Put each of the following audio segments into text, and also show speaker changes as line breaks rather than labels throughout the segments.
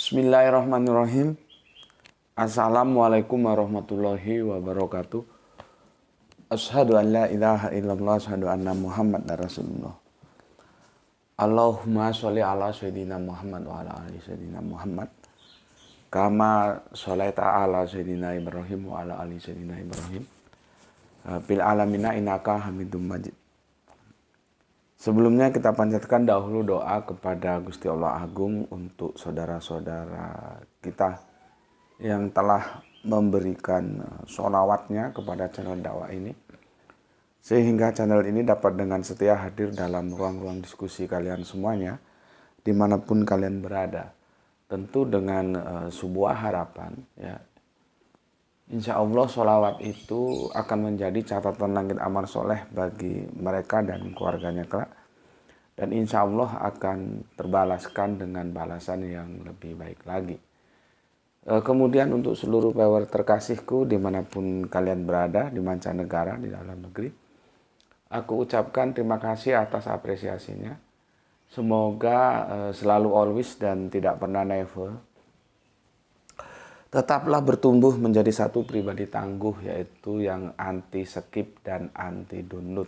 Bismillahirrahmanirrahim. Assalamualaikum warahmatullahi wabarakatuh. Asyhadu an la ilaha illallah, asyhadu anna Muhammad Rasulullah. Allahumma sholli ala sayyidina Muhammad wa ala ali sayyidina Muhammad. Kama sholaita ala sayyidina Ibrahim wa ala ali sayyidina Ibrahim. Bil alamina innaka Hamidum Majid. Sebelumnya kita panjatkan dahulu doa kepada Gusti Allah Agung untuk saudara-saudara kita yang telah memberikan sholawatnya kepada channel dakwah ini, sehingga channel ini dapat dengan setia hadir dalam ruang-ruang diskusi kalian semuanya dimanapun kalian berada, tentu dengan sebuah harapan, ya, insya Allah sholawat itu akan menjadi catatan langit amal soleh bagi mereka dan keluarganya kelak, dan insya Allah akan terbalaskan dengan balasan yang lebih baik lagi. Kemudian untuk seluruh viewer terkasihku dimanapun kalian berada, di mancanegara, di dalam negeri, aku ucapkan terima kasih atas apresiasinya. Semoga selalu always dan tidak pernah never tetaplah bertumbuh menjadi satu pribadi tangguh, yaitu yang anti skip dan anti download.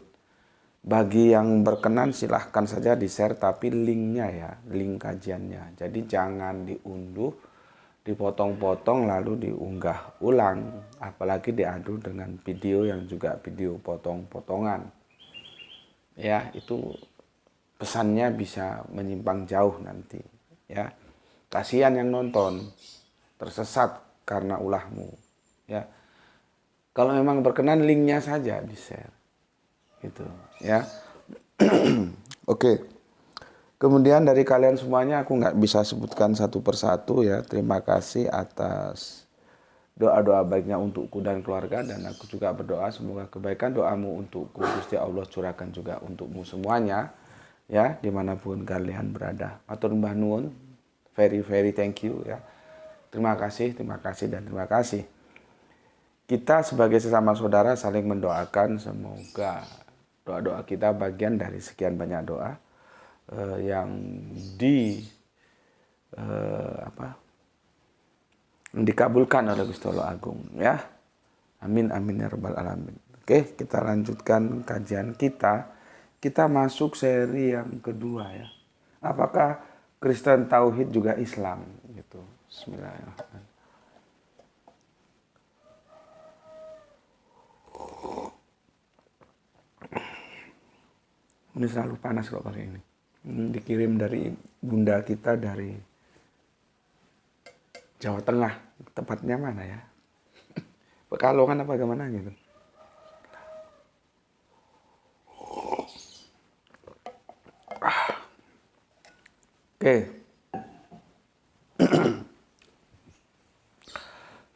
Bagi yang berkenan silahkan saja di-share, tapi linknya ya, link kajiannya. Jadi jangan diunduh, dipotong-potong lalu diunggah ulang, apalagi diadu dengan video yang juga video potong-potongan. Ya, itu pesannya bisa menyimpang jauh nanti, ya. Kasihan yang nonton tersesat karena ulahmu, ya. Kalau memang berkenan linknya saja di share, gitu, ya. Oke. Kemudian dari kalian semuanya aku nggak bisa sebutkan satu persatu, ya. Terima kasih atas doa-doa baiknya untukku dan keluarga, dan aku juga berdoa semoga kebaikan doamu untukku Gusti Allah curahkan juga untukmu semuanya, ya, dimanapun kalian berada. Matur mbah nuwun, very thank you, ya. Terima kasih, dan terima kasih. Kita sebagai sesama saudara saling mendoakan semoga doa-doa kita bagian dari sekian banyak doa yang dikabulkan oleh Gusti Allah Agung, ya. Amin amin ya rabbal alamin. Oke, kita lanjutkan kajian kita. Kita masuk seri yang kedua, ya. Apakah Kristen Tauhid juga Islam, gitu. Bismillahirrahmanirrahim. Ini selalu panas kok pakai ini. Dikirim dari bunda kita dari Jawa Tengah. Tepatnya mana ya? Pekalongan apa gimana gitu. Oke.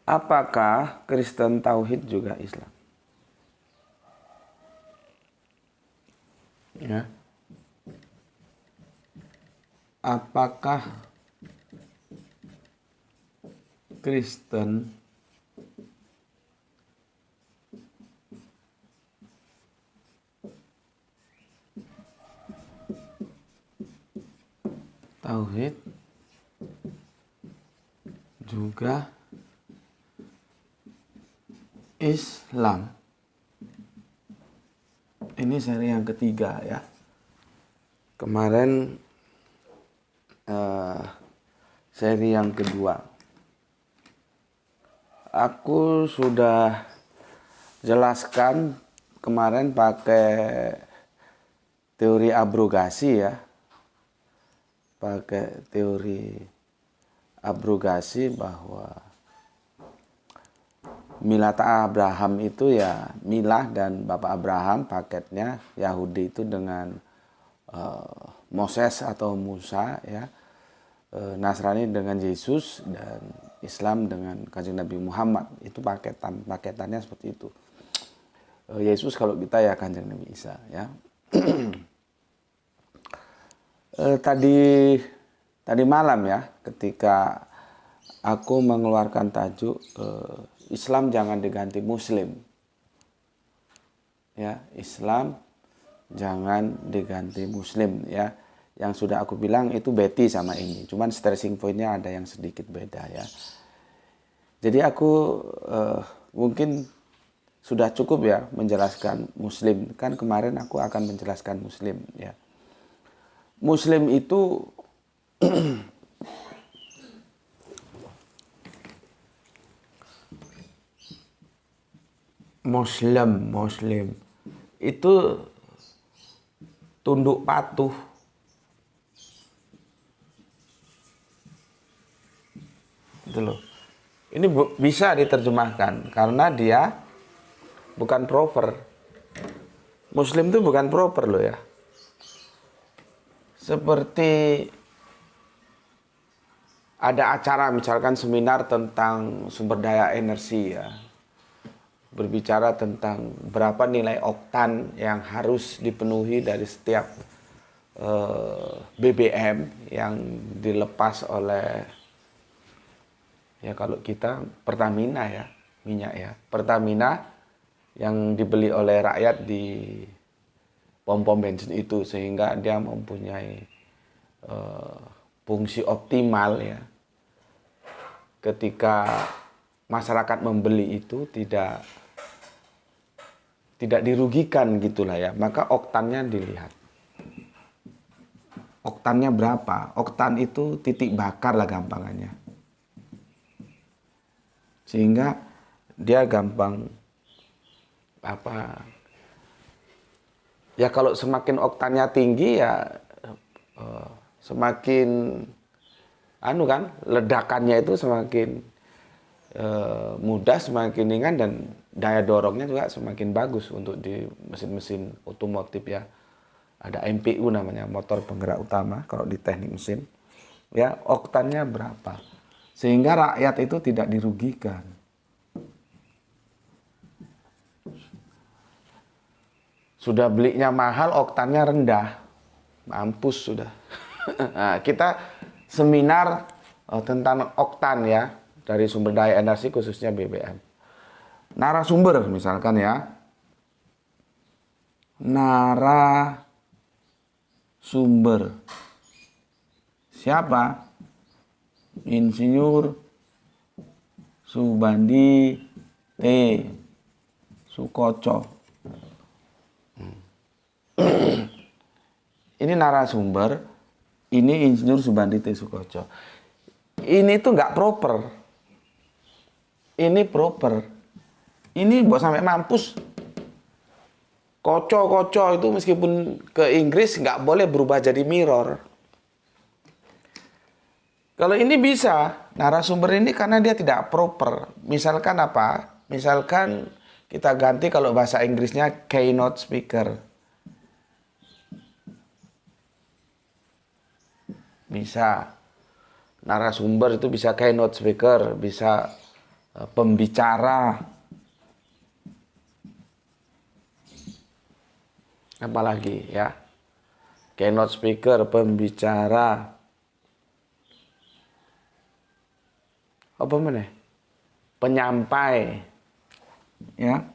Apakah Kristen Tauhid juga Islam? Ya. Apakah Kristen Tauhid juga Islam? Ini seri yang ketiga, ya. Kemarin seri yang kedua. Aku sudah jelaskan kemarin pakai teori abrogasi, ya. Pakai teori abrogasi bahwa milah Abraham itu ya milah dan Bapak Abraham paketnya Yahudi itu dengan Moses atau Musa, ya. Nasrani dengan Yesus, dan Islam dengan Kanjeng Nabi Muhammad. Itu paketannya seperti itu. Yesus kalau kita ya Kanjeng Nabi Isa, ya. Tadi malam, ya, ketika aku mengeluarkan tajuk Islam jangan diganti Muslim, ya. Islam jangan diganti Muslim, ya. Yang sudah aku bilang itu Betty sama ini. Cuman stressing pointnya ada yang sedikit beda ya. Jadi aku mungkin sudah cukup ya menjelaskan Muslim. Kan kemarin aku akan menjelaskan Muslim ya. Muslim itu Muslim itu tunduk patuh. Gitu loh. Ini bisa diterjemahkan karena dia bukan proper. Muslim itu bukan proper loh ya. Seperti ada acara misalkan seminar tentang sumber daya energi ya. Berbicara tentang berapa nilai oktan yang harus dipenuhi dari setiap BBM yang dilepas oleh ya kalau kita Pertamina ya, minyak ya. Pertamina yang dibeli oleh rakyat di pom-pom bensin itu sehingga dia mempunyai fungsi optimal ya. Ketika masyarakat membeli itu tidak dirugikan gitulah ya, maka oktannya dilihat. Oktannya berapa? Oktan itu titik bakar lah gampangannya. Sehingga dia gampang ya kalau semakin oktannya tinggi ya semakin ledakannya itu semakin mudah, semakin ringan dan daya dorongnya juga semakin bagus untuk di mesin-mesin otomotif ya. Ada MPU namanya, motor penggerak utama kalau di teknik mesin. Ya, oktannya berapa? Sehingga rakyat itu tidak dirugikan. Sudah belinya mahal, oktannya rendah. Mampus sudah. Nah, kita seminar tentang oktan ya. Dari sumber daya energi khususnya BBM. Narasumber misalkan ya. Narasumber. Siapa? Insinyur Subandi T. Sukoco. Ini narasumber. Ini Insinyur Subandi T. Sukoco. Ini tuh nggak proper. Ini proper. Ini buat sampai mampus. Koco itu meskipun ke Inggris nggak boleh berubah jadi mirror. Kalau ini bisa, narasumber ini karena dia tidak proper. Misalkan apa? Misalkan kita ganti kalau bahasa Inggrisnya keynote speaker. Bisa. Narasumber itu bisa keynote speaker, bisa pembicara, apalagi ya, keynote speaker, pembicara, apa mana? Penyampai, ya,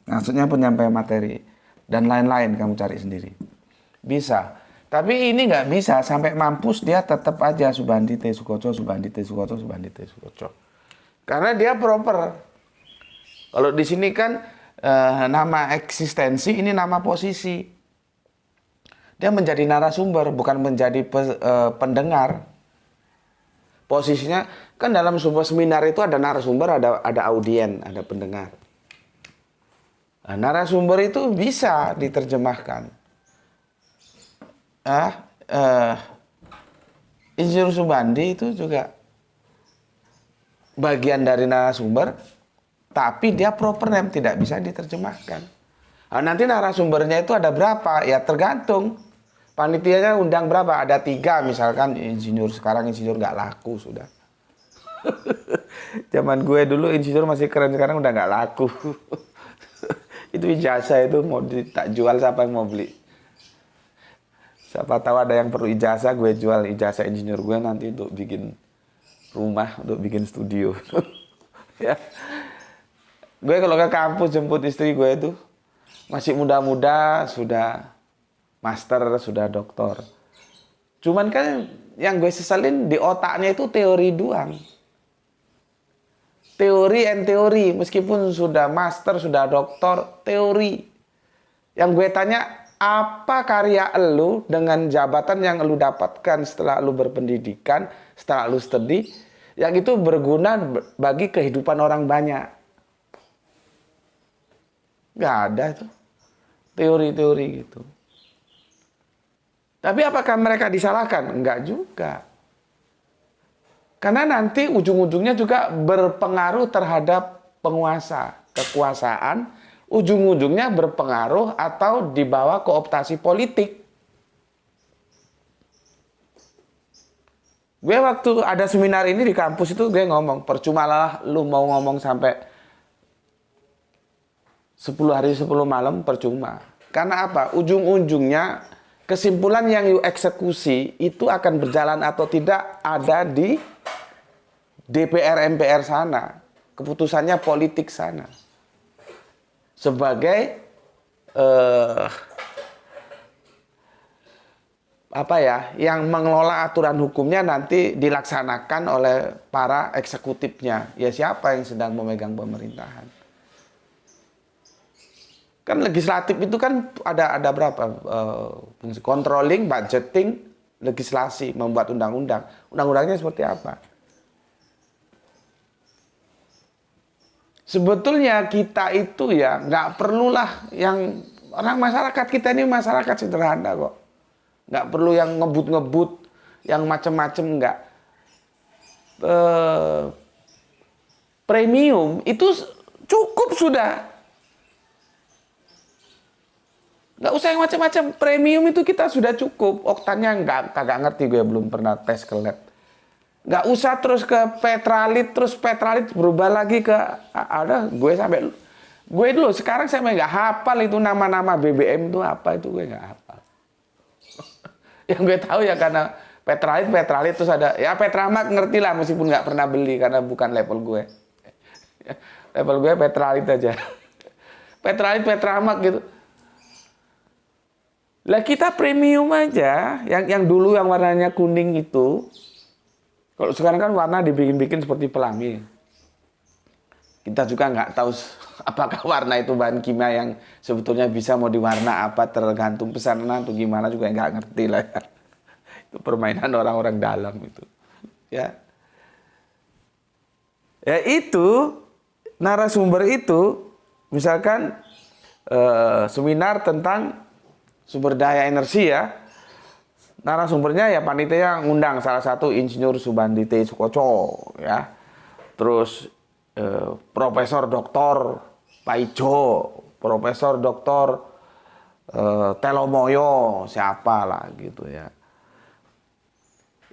maksudnya penyampai materi dan lain-lain kamu cari sendiri, bisa. Tapi ini nggak bisa, sampai mampus dia tetap aja Subandi T. Sukoco, Subandi T. Sukoco, Subandi T. Sukoco. Karena dia proper. Kalau di sini kan nama eksistensi, ini nama posisi. Dia menjadi narasumber, bukan menjadi pendengar. Posisinya, kan dalam sebuah seminar itu ada narasumber, ada audien, ada pendengar. Nah, narasumber itu bisa diterjemahkan. Insinyur Subandi itu juga bagian dari narasumber, tapi dia proper name, tidak bisa diterjemahkan. Nah, nanti narasumbernya itu ada berapa? Ya tergantung. Panitianya undang berapa? Ada 3 misalkan insinyur. Sekarang insinyur nggak laku sudah. Zaman gue dulu insinyur masih keren, sekarang udah nggak laku. Itu ijazah itu mau tak jual, siapa yang mau beli? Siapa tahu ada yang perlu ijazah, gue jual ijazah insinyur gue nanti untuk bikin rumah, untuk bikin studio. Ya. Gue kalau ke kampus jemput istri gue itu masih muda-muda, sudah master, sudah doktor. Cuman kan yang gue sesalin di otaknya itu teori doang. Teori and teori, meskipun sudah master, sudah doktor, teori. Yang gue tanya, apa karya elu dengan jabatan yang elu dapatkan setelah elu berpendidikan, setelah elu studi, yang itu berguna bagi kehidupan orang banyak? Gak ada tuh teori-teori gitu. Tapi apakah mereka disalahkan? Enggak juga. Karena nanti ujung-ujungnya juga berpengaruh terhadap penguasa. Kekuasaan, ujung-ujungnya berpengaruh atau dibawa ke optasi politik. Gue waktu ada seminar ini di kampus itu gue ngomong, percuma lah lu mau ngomong sampai 10 hari 10 malam, percuma. Karena apa? Ujung-ujungnya kesimpulan yang you eksekusi itu akan berjalan atau tidak ada di DPR MPR sana. Keputusannya politik sana. Sebagai yang mengelola aturan hukumnya nanti dilaksanakan oleh para eksekutifnya. Ya siapa yang sedang memegang pemerintahan? Kan legislatif itu kan ada berapa fungsi? Controlling, budgeting, legislasi, membuat undang-undang. Undang-undangnya seperti apa? Sebetulnya kita itu ya nggak perlulah yang orang masyarakat kita ini masyarakat sederhana kok. Nggak perlu yang ngebut-ngebut, yang macem-macem nggak. Premium itu cukup sudah. Nggak usah yang macam-macam. Premium itu kita sudah cukup. Oktannya kagak ngerti, gue belum pernah tes ke lab. Nggak usah terus ke petralit, terus petralit berubah lagi ke gue dulu sekarang saya nggak hafal itu nama-nama BBM itu apa, itu gue nggak hafal. Yang gue tahu ya karena petralit terus ada ya Petramak, ngerti lah meskipun nggak pernah beli karena bukan level gue. Level gue petralit aja. Petralit, Petramak gitu. Lah kita premium aja, yang dulu yang warnanya kuning itu, kalau sekarang kan warna dibikin-bikin seperti pelangi. Kita juga nggak tahu apakah warna itu bahan kimia yang sebetulnya bisa mau diwarna apa, tergantung pesanan atau gimana juga nggak ngerti lah ya. Itu permainan orang-orang dalam itu. Ya, ya itu narasumber itu, misalkan seminar tentang sumber daya energi ya, narasumbernya ya panitia ngundang salah satu Insinyur Subandite Sukoco ya, terus Profesor Doktor Paijo, Profesor Doktor Telomoyo, siapa lah gitu ya.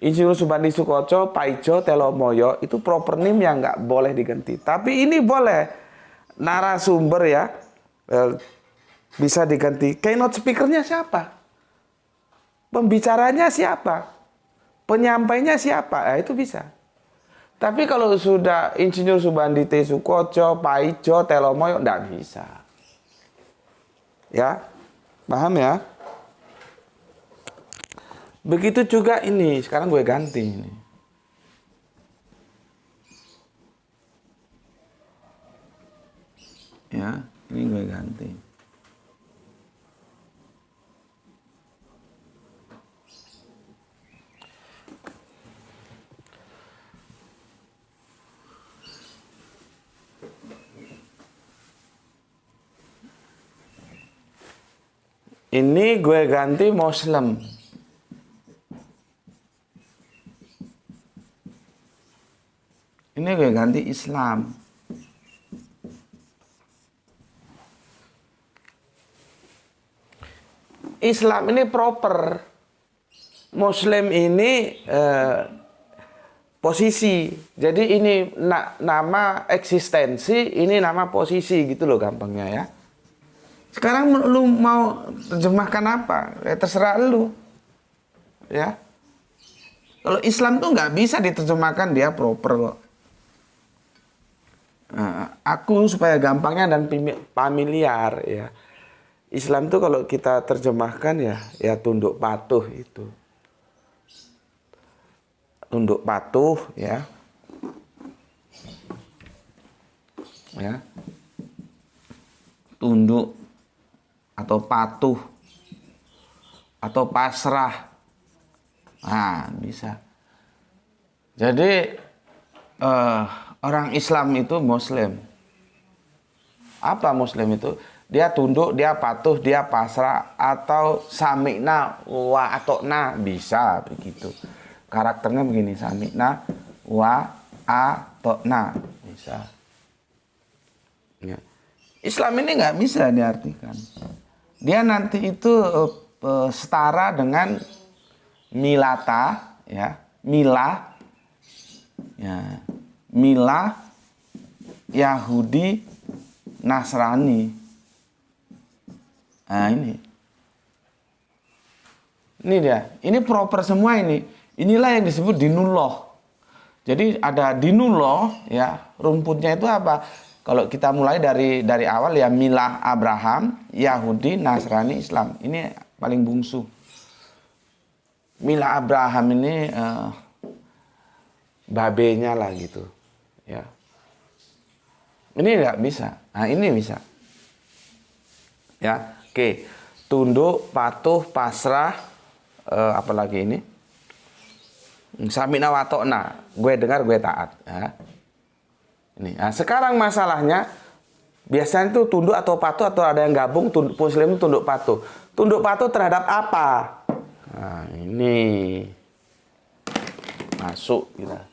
Insinyur Subandi Sukoco, Paijo, Telomoyo itu proper name yang nggak boleh diganti. Tapi ini boleh narasumber ya. Bisa diganti. Keynote speaker-nya siapa? Pembicaranya siapa? Penyampainya siapa? Itu bisa. Tapi kalau sudah Insinyur Subandite Sukoco, Paijo, Telomoyo, enggak bisa. Ya, paham ya? Begitu juga ini. Sekarang gue ganti ini. Ya, ini gue ganti. Ini gue ganti Muslim. Ini gue ganti Islam. Islam ini proper. Muslim ini posisi. Jadi ini nama eksistensi, ini nama posisi gitu loh gampangnya ya. Sekarang lu mau terjemahkan apa? Ya terserah lu. Ya. Kalau Islam tuh nggak bisa diterjemahkan, dia proper kok. Nah, aku supaya gampangnya dan familiar ya. Islam tuh kalau kita terjemahkan ya tunduk patuh itu. Tunduk patuh ya. Ya. Tunduk atau patuh atau pasrah. Nah, bisa. Jadi orang Islam itu Muslim. Apa Muslim itu? Dia tunduk, dia patuh, dia pasrah, atau sami'na wa atokna, bisa begitu. Karakternya begini, sami'na wa atokna, bisa. Ya. Islam ini nggak bisa diartikan. Dia nanti itu setara dengan milata, ya, milah, ya, milah Yahudi, Nasrani. Nah ini dia, ini proper semua ini. Inilah yang disebut dinullah. Jadi ada dinullah, ya, rumputnya itu apa? Kalau kita mulai dari awal ya milah Abraham, Yahudi, Nasrani, Islam. Ini paling bungsu. Milah Abraham ini babenya lah gitu, ya. Ini nggak bisa. Nah ini bisa. Ya. Oke, tunduk, patuh, pasrah, apalagi ini, sami'na wa atokna, gue dengar, gue taat. Ya. Ini. Nah, sekarang masalahnya, biasanya itu tunduk atau patuh atau ada yang gabung, Muslim itu tunduk patuh. Tunduk patuh terhadap apa? Nah, ini masuk kita.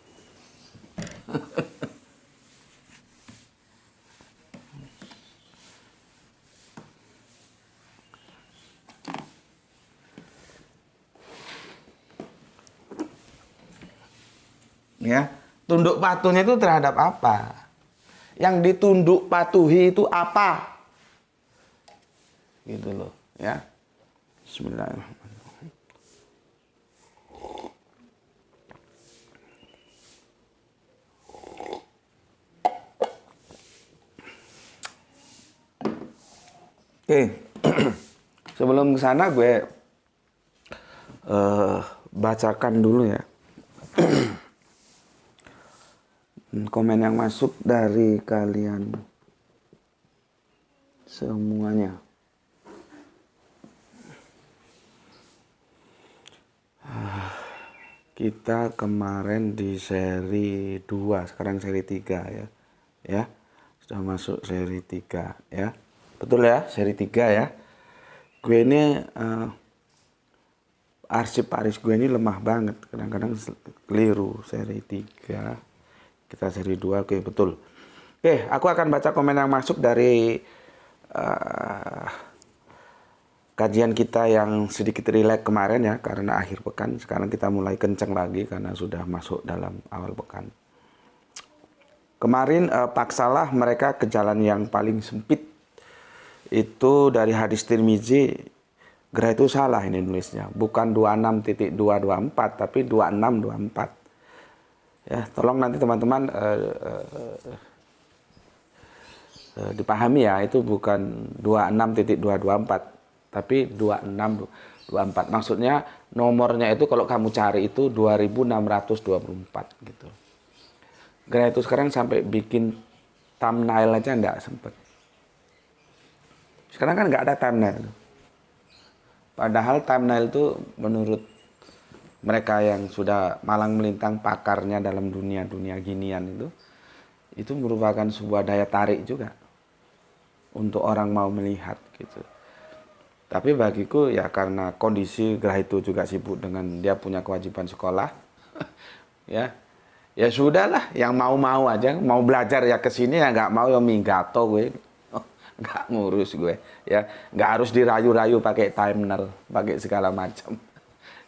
Ya, tunduk patuhnya itu terhadap apa? Yang ditunduk patuhi itu apa? Gitu loh, ya. Bismillahirrahmanirrahim. Oke. Sebelum ke sana gue bacakan dulu ya. Komen yang masuk dari kalian semuanya. Kita kemarin di seri 2, sekarang seri 3 ya. Ya. Sudah masuk seri 3 ya. Betul ya, seri 3 ya. Gue ini arsip gue ini lemah banget. Kadang-kadang keliru seri 3. Kita seri 2, oke betul. Oke, aku akan baca komen yang masuk dari kajian kita yang sedikit relax kemarin ya, karena akhir pekan. Sekarang kita mulai kenceng lagi karena sudah masuk dalam awal pekan. Kemarin paksalah mereka ke jalan yang paling sempit. Itu dari hadis Tirmizi. Gerah itu salah ini nulisnya. Bukan 26.224, tapi 2624. Ya, tolong nanti teman-teman dipahami ya, itu bukan 26.224 tapi 2624. Maksudnya nomornya itu kalau kamu cari itu 2624 gitu. Gara itu sekarang sampai bikin thumbnail aja enggak sempet. Sekarang kan nggak ada thumbnail. Padahal thumbnail itu menurut mereka yang sudah malang melintang pakarnya dalam dunia ginian itu merupakan sebuah daya tarik juga untuk orang mau melihat gitu. Tapi bagiku ya karena kondisi Gerah itu juga sibuk dengan dia punya kewajiban sekolah, ya sudahlah, yang mau aja, mau belajar ya kesini, ya nggak mau ya minggato gue, nggak ngurus gue, ya nggak harus dirayu-rayu pakai timer, pakai segala macam.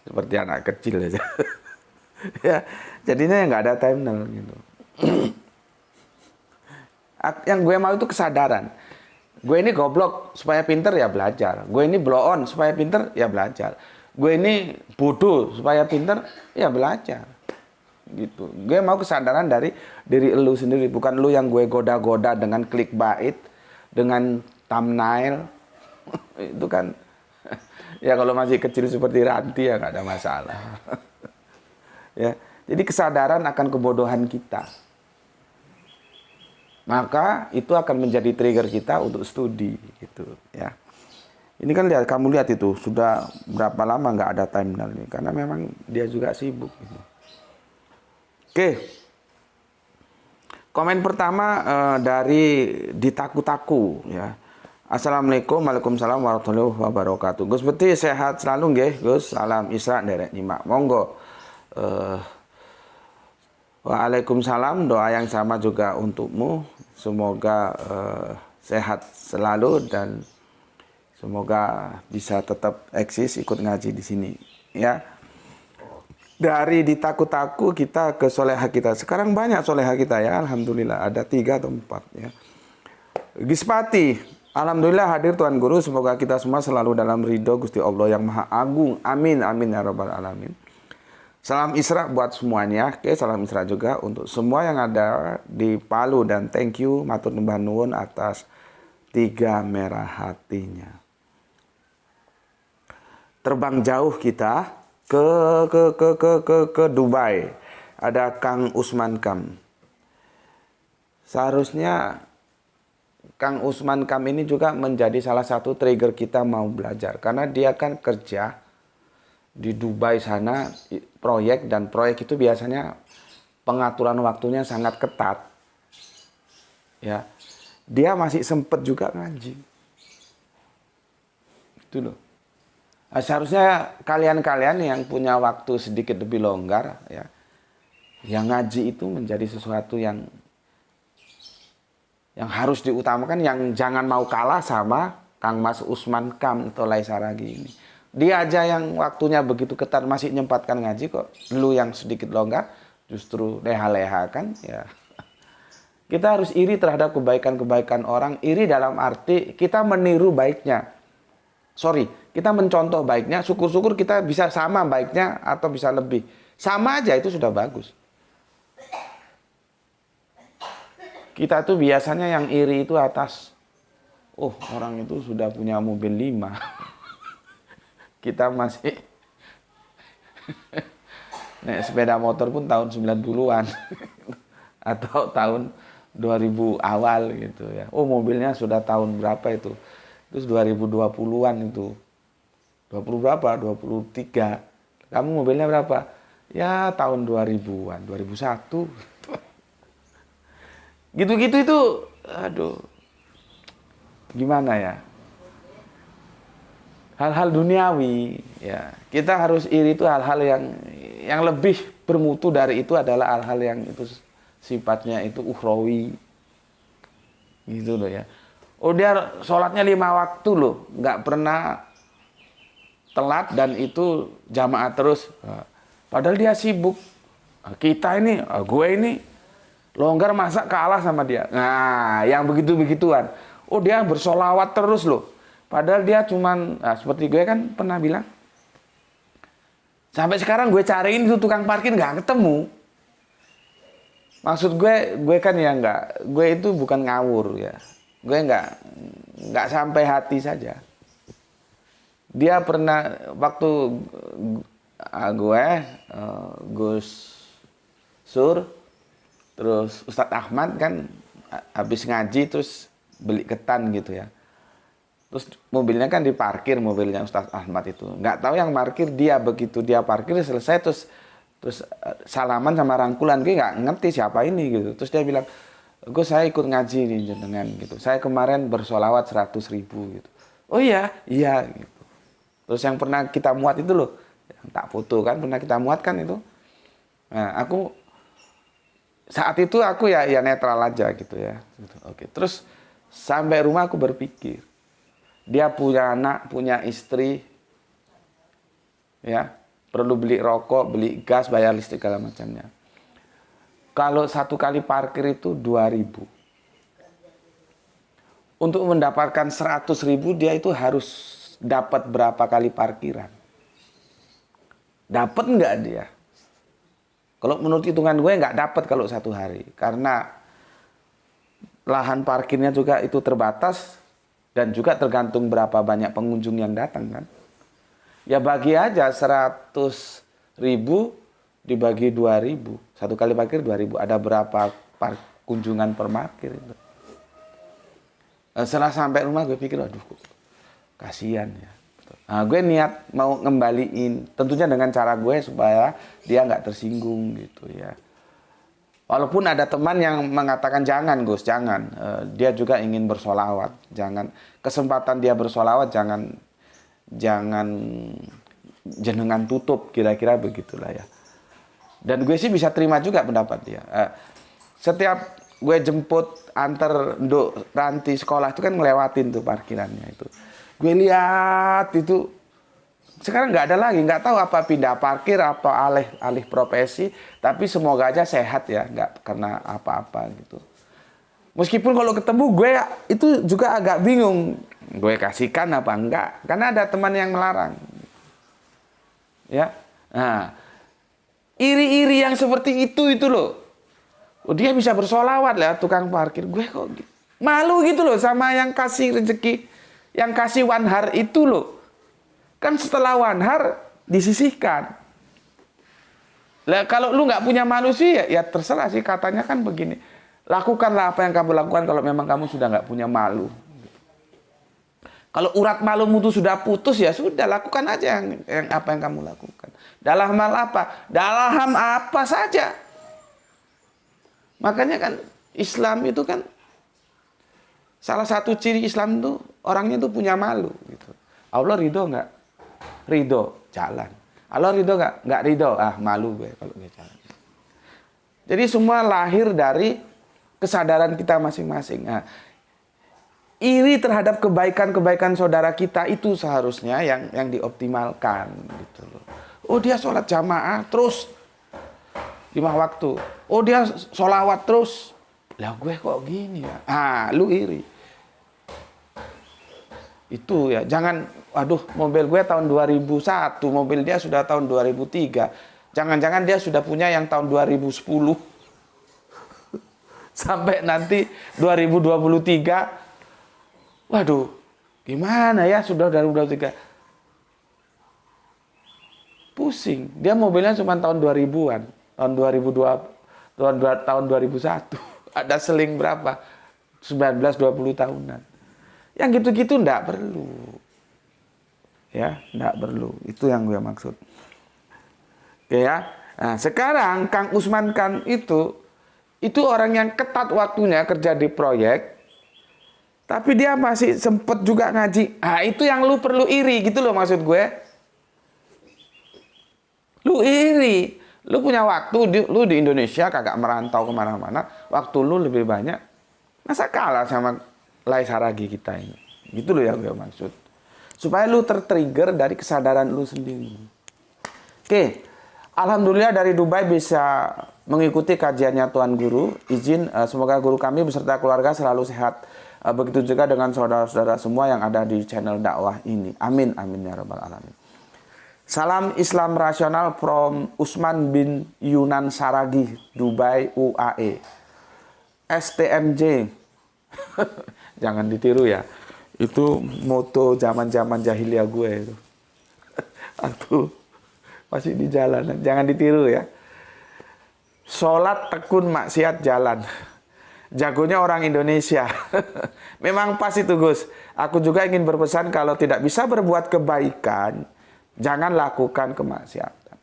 Seperti anak kecil aja. Ya, jadinya nggak ada timeline gitu. Yang gue mau itu kesadaran. Gue ini goblok supaya pinter ya belajar. Gue ini blow on supaya pinter ya belajar. Gue ini bodoh supaya pinter ya belajar. Gitu. Gue mau kesadaran dari diri elu sendiri, bukan lu yang gue goda-goda dengan clickbait, dengan thumbnail, Itu kan, ya kalau masih kecil seperti Ranti ya nggak ada masalah. Ya, jadi kesadaran akan kebodohan kita. Maka itu akan menjadi trigger kita untuk studi gitu ya. Ini kan lihat, kamu lihat itu sudah berapa lama nggak ada timeline ini, karena memang dia juga sibuk gitu. Oke. Komen pertama dari Ditaku-taku ya. Assalamualaikum, waalaikumsalam warahmatullahi wabarakatuh. Gus Beti sehat selalu nggih, Gus. Salam Isra nderek nyimak. Monggo. Waalaikumsalam, doa yang sama juga untukmu. Semoga sehat selalu dan semoga bisa tetap eksis ikut ngaji di sini ya. Dari Ditaku-taku kita ke soleha kita. Sekarang banyak soleha kita ya, alhamdulillah ada 3 atau 4 ya. Gispati, alhamdulillah hadir Tuan Guru. Semoga kita semua selalu dalam ridho Gusti Allah yang Maha Agung. Amin amin ya rabbal alamin. Salam Isra buat semuanya. Oke, salam Isra juga untuk semua yang ada di Palu dan thank you matur numbah nuwun atas 3 merah hatinya. Terbang jauh kita ke Dubai. Ada Kang Usman Kam. Seharusnya Kang Usman Kam ini juga menjadi salah satu trigger kita mau belajar, karena dia kan kerja di Dubai sana proyek, dan proyek itu biasanya pengaturan waktunya sangat ketat ya. Dia masih sempet juga ngaji itu loh. Nah, seharusnya kalian-kalian yang punya waktu sedikit lebih longgar ya, yang ngaji itu menjadi sesuatu yang harus diutamakan, yang jangan mau kalah sama Kang Mas Usman Kam atau Laisaragi ini. Dia aja yang waktunya begitu ketat masih nyempatkan ngaji kok. Lu yang sedikit longgar justru leha-leha kan ya. Kita harus iri terhadap kebaikan-kebaikan orang. Iri dalam arti kita meniru baiknya. Sorry, kita mencontoh baiknya. Syukur-syukur kita bisa sama baiknya atau bisa lebih. Sama aja itu sudah bagus. Kita tuh biasanya yang iri itu atas, oh orang itu sudah punya mobil 5. Kita masih naik sepeda motor pun tahun 90-an atau tahun 2000 awal gitu ya. Oh mobilnya sudah tahun berapa itu? Terus 2020-an itu. 20 berapa? 23. Kamu mobilnya berapa? Ya tahun 2000-an, 2001. Gitu-gitu itu, aduh. Gimana ya? Hal-hal duniawi ya, kita harus iri itu hal-hal yang lebih bermutu dari itu adalah hal-hal yang itu sifatnya itu ukhrawi gitu loh ya. Oh dia sholatnya 5 waktu loh, nggak pernah telat dan itu jamaah terus, padahal dia sibuk. Kita ini, gue ini longgar masa kalah sama dia. Nah yang begitu-begituan, oh dia bersolawat terus loh. Padahal dia cuman, seperti gue kan pernah bilang, sampai sekarang gue cariin itu tukang parkir nggak ketemu. Maksud gue kan ya gue itu bukan ngawur ya. Gue nggak sampai hati saja. Dia pernah waktu gue, Gus Sur, terus Ustadz Ahmad kan habis ngaji terus beli ketan gitu ya. Terus mobilnya kan diparkir, mobilnya Ustadz Ahmad itu. Nggak tahu yang parkir dia, begitu dia parkir selesai terus salaman sama rangkulan. Gue nggak ngerti siapa ini gitu. Terus dia bilang, gue saya ikut ngaji nih jenengan gitu. Saya kemarin bersolawat 100.000 gitu. Oh iya gitu. Terus yang pernah kita muat itu loh, yang tak foto kan pernah kita muat kan itu. Nah aku saat itu aku ya netral aja gitu ya. Oke. Terus sampai rumah aku berpikir, dia punya anak, punya istri, ya perlu beli rokok, beli gas, bayar listrik segala macamnya. Kalau 1 kali parkir itu 2.000. Untuk mendapatkan 100.000 dia itu harus dapat berapa kali parkiran? Dapat nggak dia? Kalau menurut hitungan gue nggak dapat kalau 1 hari, karena lahan parkirnya juga itu terbatas. Dan juga tergantung berapa banyak pengunjung yang datang kan. Ya bagi aja 100.000 dibagi 2.000. Satu kali parkir 2.000. Ada berapa kunjungan per parkir itu. Setelah sampai rumah gue pikir, aduh kasihan ya. Nah, gue niat mau ngembaliin, tentunya dengan cara gue supaya dia nggak tersinggung gitu ya. Walaupun ada teman yang mengatakan jangan Gus, jangan. Dia juga ingin bersolawat, jangan. Kesempatan dia bersolawat jangan jenengan tutup, kira-kira begitulah ya. Dan gue sih bisa terima juga pendapat dia. Setiap gue jemput antar Ranti sekolah itu kan ngelewatin tuh parkirannya itu. Gue lihat itu sekarang nggak ada lagi, nggak tahu apa pindah parkir apa alih profesi, tapi semoga aja sehat ya, nggak karena apa-apa gitu. Meskipun kalau ketemu gue itu juga agak bingung, gue kasihkan apa enggak, karena ada teman yang melarang. Ya, nah iri-iri yang seperti itu loh, dia bisa bersolawat lah tukang parkir, gue kok malu gitu loh sama yang kasih rezeki. Yang kasih wanhar itu loh. Kan setelah wanhar disisihkan. Lah kalau lu nggak punya malu sih ya terserah sih, katanya kan begini. Lakukanlah apa yang kamu lakukan kalau memang kamu sudah nggak punya malu. Kalau urat malumu itu sudah putus ya sudah, lakukan aja yang apa yang kamu lakukan. Dalam hal apa? Dalam apa saja. Makanya kan Islam itu kan salah satu ciri Islam itu orangnya itu punya malu gitu. Allah ridho nggak? Ridho, jalan. Allah ridho nggak? Nggak ridho, malu gue kalau gue jalan. Jadi semua lahir dari kesadaran kita masing-masing. Nah, iri terhadap kebaikan-kebaikan saudara kita itu seharusnya yang dioptimalkan gitu loh. Oh dia sholat jamaah terus 5 waktu. Oh dia sholawat terus. Lah gue kok gini ya? Lu iri. Itu ya, jangan, aduh mobil gue tahun 2001, mobil dia sudah tahun 2003. Jangan-jangan dia sudah punya yang tahun 2010. Sampai nanti 2023, waduh, gimana ya sudah 2023. Pusing, dia mobilnya cuma tahun 2000-an, tahun 2002, tahun 2001. Ada seling berapa? 19-20 tahunan. Yang gitu-gitu enggak perlu. Ya, enggak perlu. Itu yang gue maksud. Oke ya. Nah, sekarang Kang Usman kan itu orang yang ketat waktunya kerja di proyek. Tapi dia masih sempet juga ngaji. Itu yang lu perlu iri gitu loh maksud gue. Lu iri. Lu punya waktu, lu di Indonesia kagak merantau kemana-mana. Waktu lu lebih banyak. Masa kalah sama Lai Saragi kita ini. Gitu loh yang gue maksud. Supaya lu tertrigger dari kesadaran lu sendiri. Oke. Alhamdulillah dari Dubai bisa mengikuti kajiannya Tuan Guru. Izin semoga guru kami beserta keluarga selalu sehat. Begitu juga dengan saudara-saudara semua yang ada di channel dakwah ini. Amin, amin ya rabbal alamin. Salam Islam rasional from Usman bin Yunan Saragi, Dubai, UAE. STMJ. Jangan ditiru ya. Itu moto zaman-zaman jahiliyah gue itu. Aku masih di jalanan. Jangan ditiru ya. Sholat tekun maksiat jalan. Jagonya orang Indonesia. Memang pas itu Gus. Aku juga ingin berpesan kalau tidak bisa berbuat kebaikan, jangan lakukan kemaksiatan.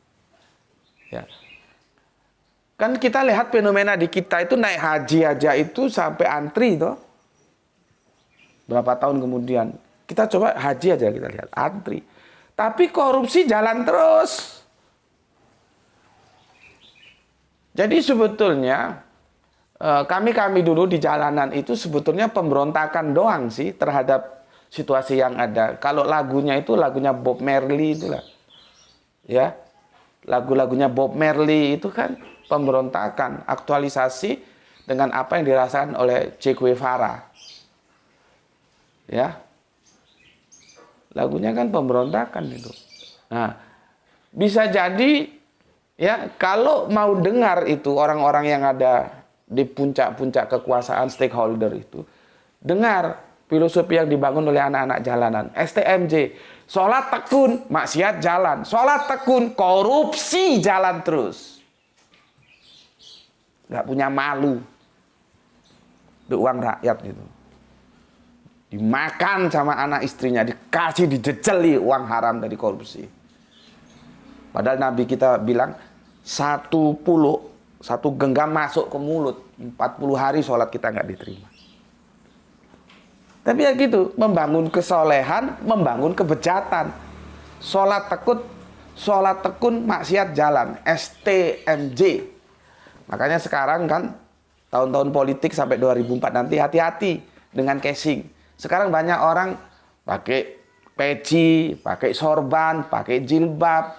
Ya. Kan kita lihat fenomena di kita itu naik haji aja itu sampai antri toh. Berapa tahun kemudian. Kita coba haji aja kita lihat antri. Tapi korupsi jalan terus. Jadi sebetulnya kami dulu di jalanan itu sebetulnya pemberontakan doang sih terhadap situasi yang ada. Kalau lagunya itu lagunya Bob Marley itulah. Ya. Lagu-lagunya Bob Marley itu kan pemberontakan, aktualisasi dengan apa yang dirasakan oleh Che Guevara. Ya. Lagunya kan pemberontakan itu. Nah, bisa jadi ya kalau mau dengar itu orang-orang yang ada di puncak-puncak kekuasaan stakeholder itu, dengar filosofi yang dibangun oleh anak-anak jalanan. STMJ, sholat tekun, maksiat jalan. Sholat tekun, korupsi jalan terus. Nggak punya malu. Itu uang rakyat gitu. Dimakan sama anak istrinya, dikasih, dijejeli uang haram dari korupsi. Padahal Nabi kita bilang, satu genggam masuk ke mulut, 40 hari sholat kita nggak diterima. Tapi ya gitu, membangun kesolehan, membangun kebejatan. Sholat tekun, maksiat jalan. STMJ. Makanya sekarang kan, tahun-tahun politik sampai 2004 nanti, hati-hati dengan casing. Sekarang banyak orang pakai peci, pakai sorban, pakai jilbab.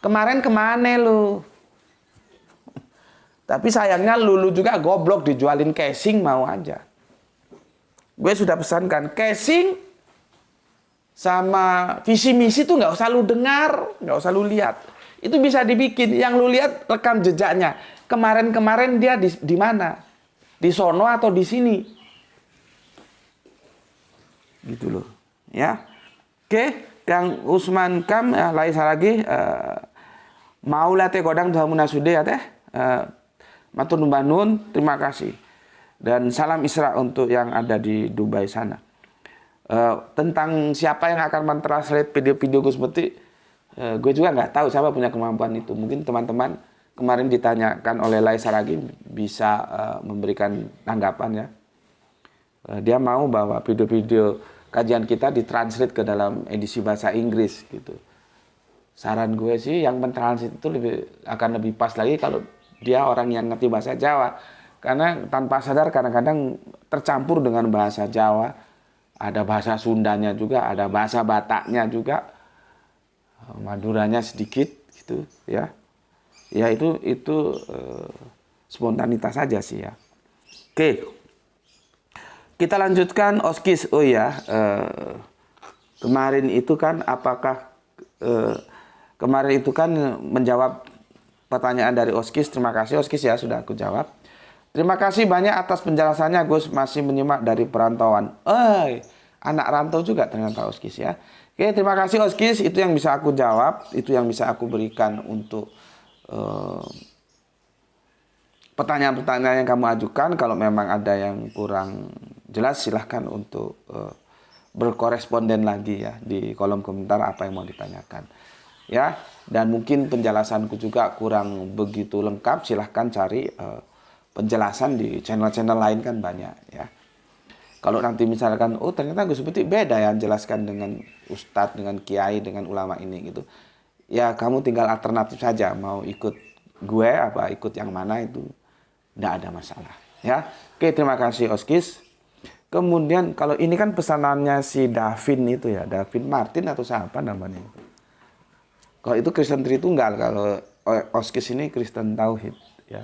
Kemarin kemana lu? Tapi sayangnya lu juga goblok, dijualin casing mau aja. Gue sudah pesankan, casing sama visi misi tuh nggak usah lu dengar, nggak usah lu lihat. Itu bisa dibikin, yang lu lihat rekam jejaknya. Kemarin-kemarin dia di mana? Di sono atau di sini? Gitu loh, ya. Oke, Kang Usman Kam, laisa lagi. Mau latih kodang tuh munasude ya teh. Matur numbah nun, terima kasih. Dan salam Isra untuk yang ada di Dubai sana. Tentang siapa yang akan mentranslate video-video Gus Muti, gue juga nggak tahu siapa punya kemampuan itu. Mungkin teman-teman kemarin ditanyakan oleh Lai Saragi bisa memberikan tanggapan ya. Dia mau bahwa video-video kajian kita ditranslate ke dalam edisi bahasa Inggris gitu. Saran gue sih yang mentranslate itu akan lebih pas lagi kalau dia orang yang ngerti bahasa Jawa. Karena tanpa sadar kadang-kadang tercampur dengan bahasa Jawa. Ada bahasa Sundanya juga, ada bahasa Bataknya juga. Maduranya sedikit gitu ya. Ya itu spontanitas saja sih ya. Oke. Kita lanjutkan Oskis. Oh ya, kemarin itu kan kemarin itu kan menjawab pertanyaan dari Oskis. Terima kasih Oskis ya sudah aku jawab. Terima kasih banyak atas penjelasannya, Gus. Masih menyimak dari perantauan. Anak rantau juga ternyata Oskis ya. Oke, terima kasih Oskis. Itu yang bisa aku jawab. Itu yang bisa aku berikan untuk pertanyaan-pertanyaan yang kamu ajukan. Kalau memang ada yang kurang jelas, silahkan untuk berkoresponden lagi ya di kolom komentar apa yang mau ditanyakan. Ya, dan mungkin penjelasanku juga kurang begitu lengkap. Silahkan cari penjelasan di channel-channel lain kan banyak ya. Kalau nanti misalkan, oh ternyata Gus Putih beda ya jelaskan dengan ustadz, dengan kiai, dengan ulama ini gitu. Ya kamu tinggal alternatif saja, mau ikut gue apa ikut yang mana itu tidak ada masalah ya. Oke, terima kasih Oskis. Kemudian kalau ini kan pesanannya si Davin itu ya, Davin Martin atau siapa namanya. Kalau itu Kristen Tritunggal, kalau Oskis ini Kristen Tauhid ya.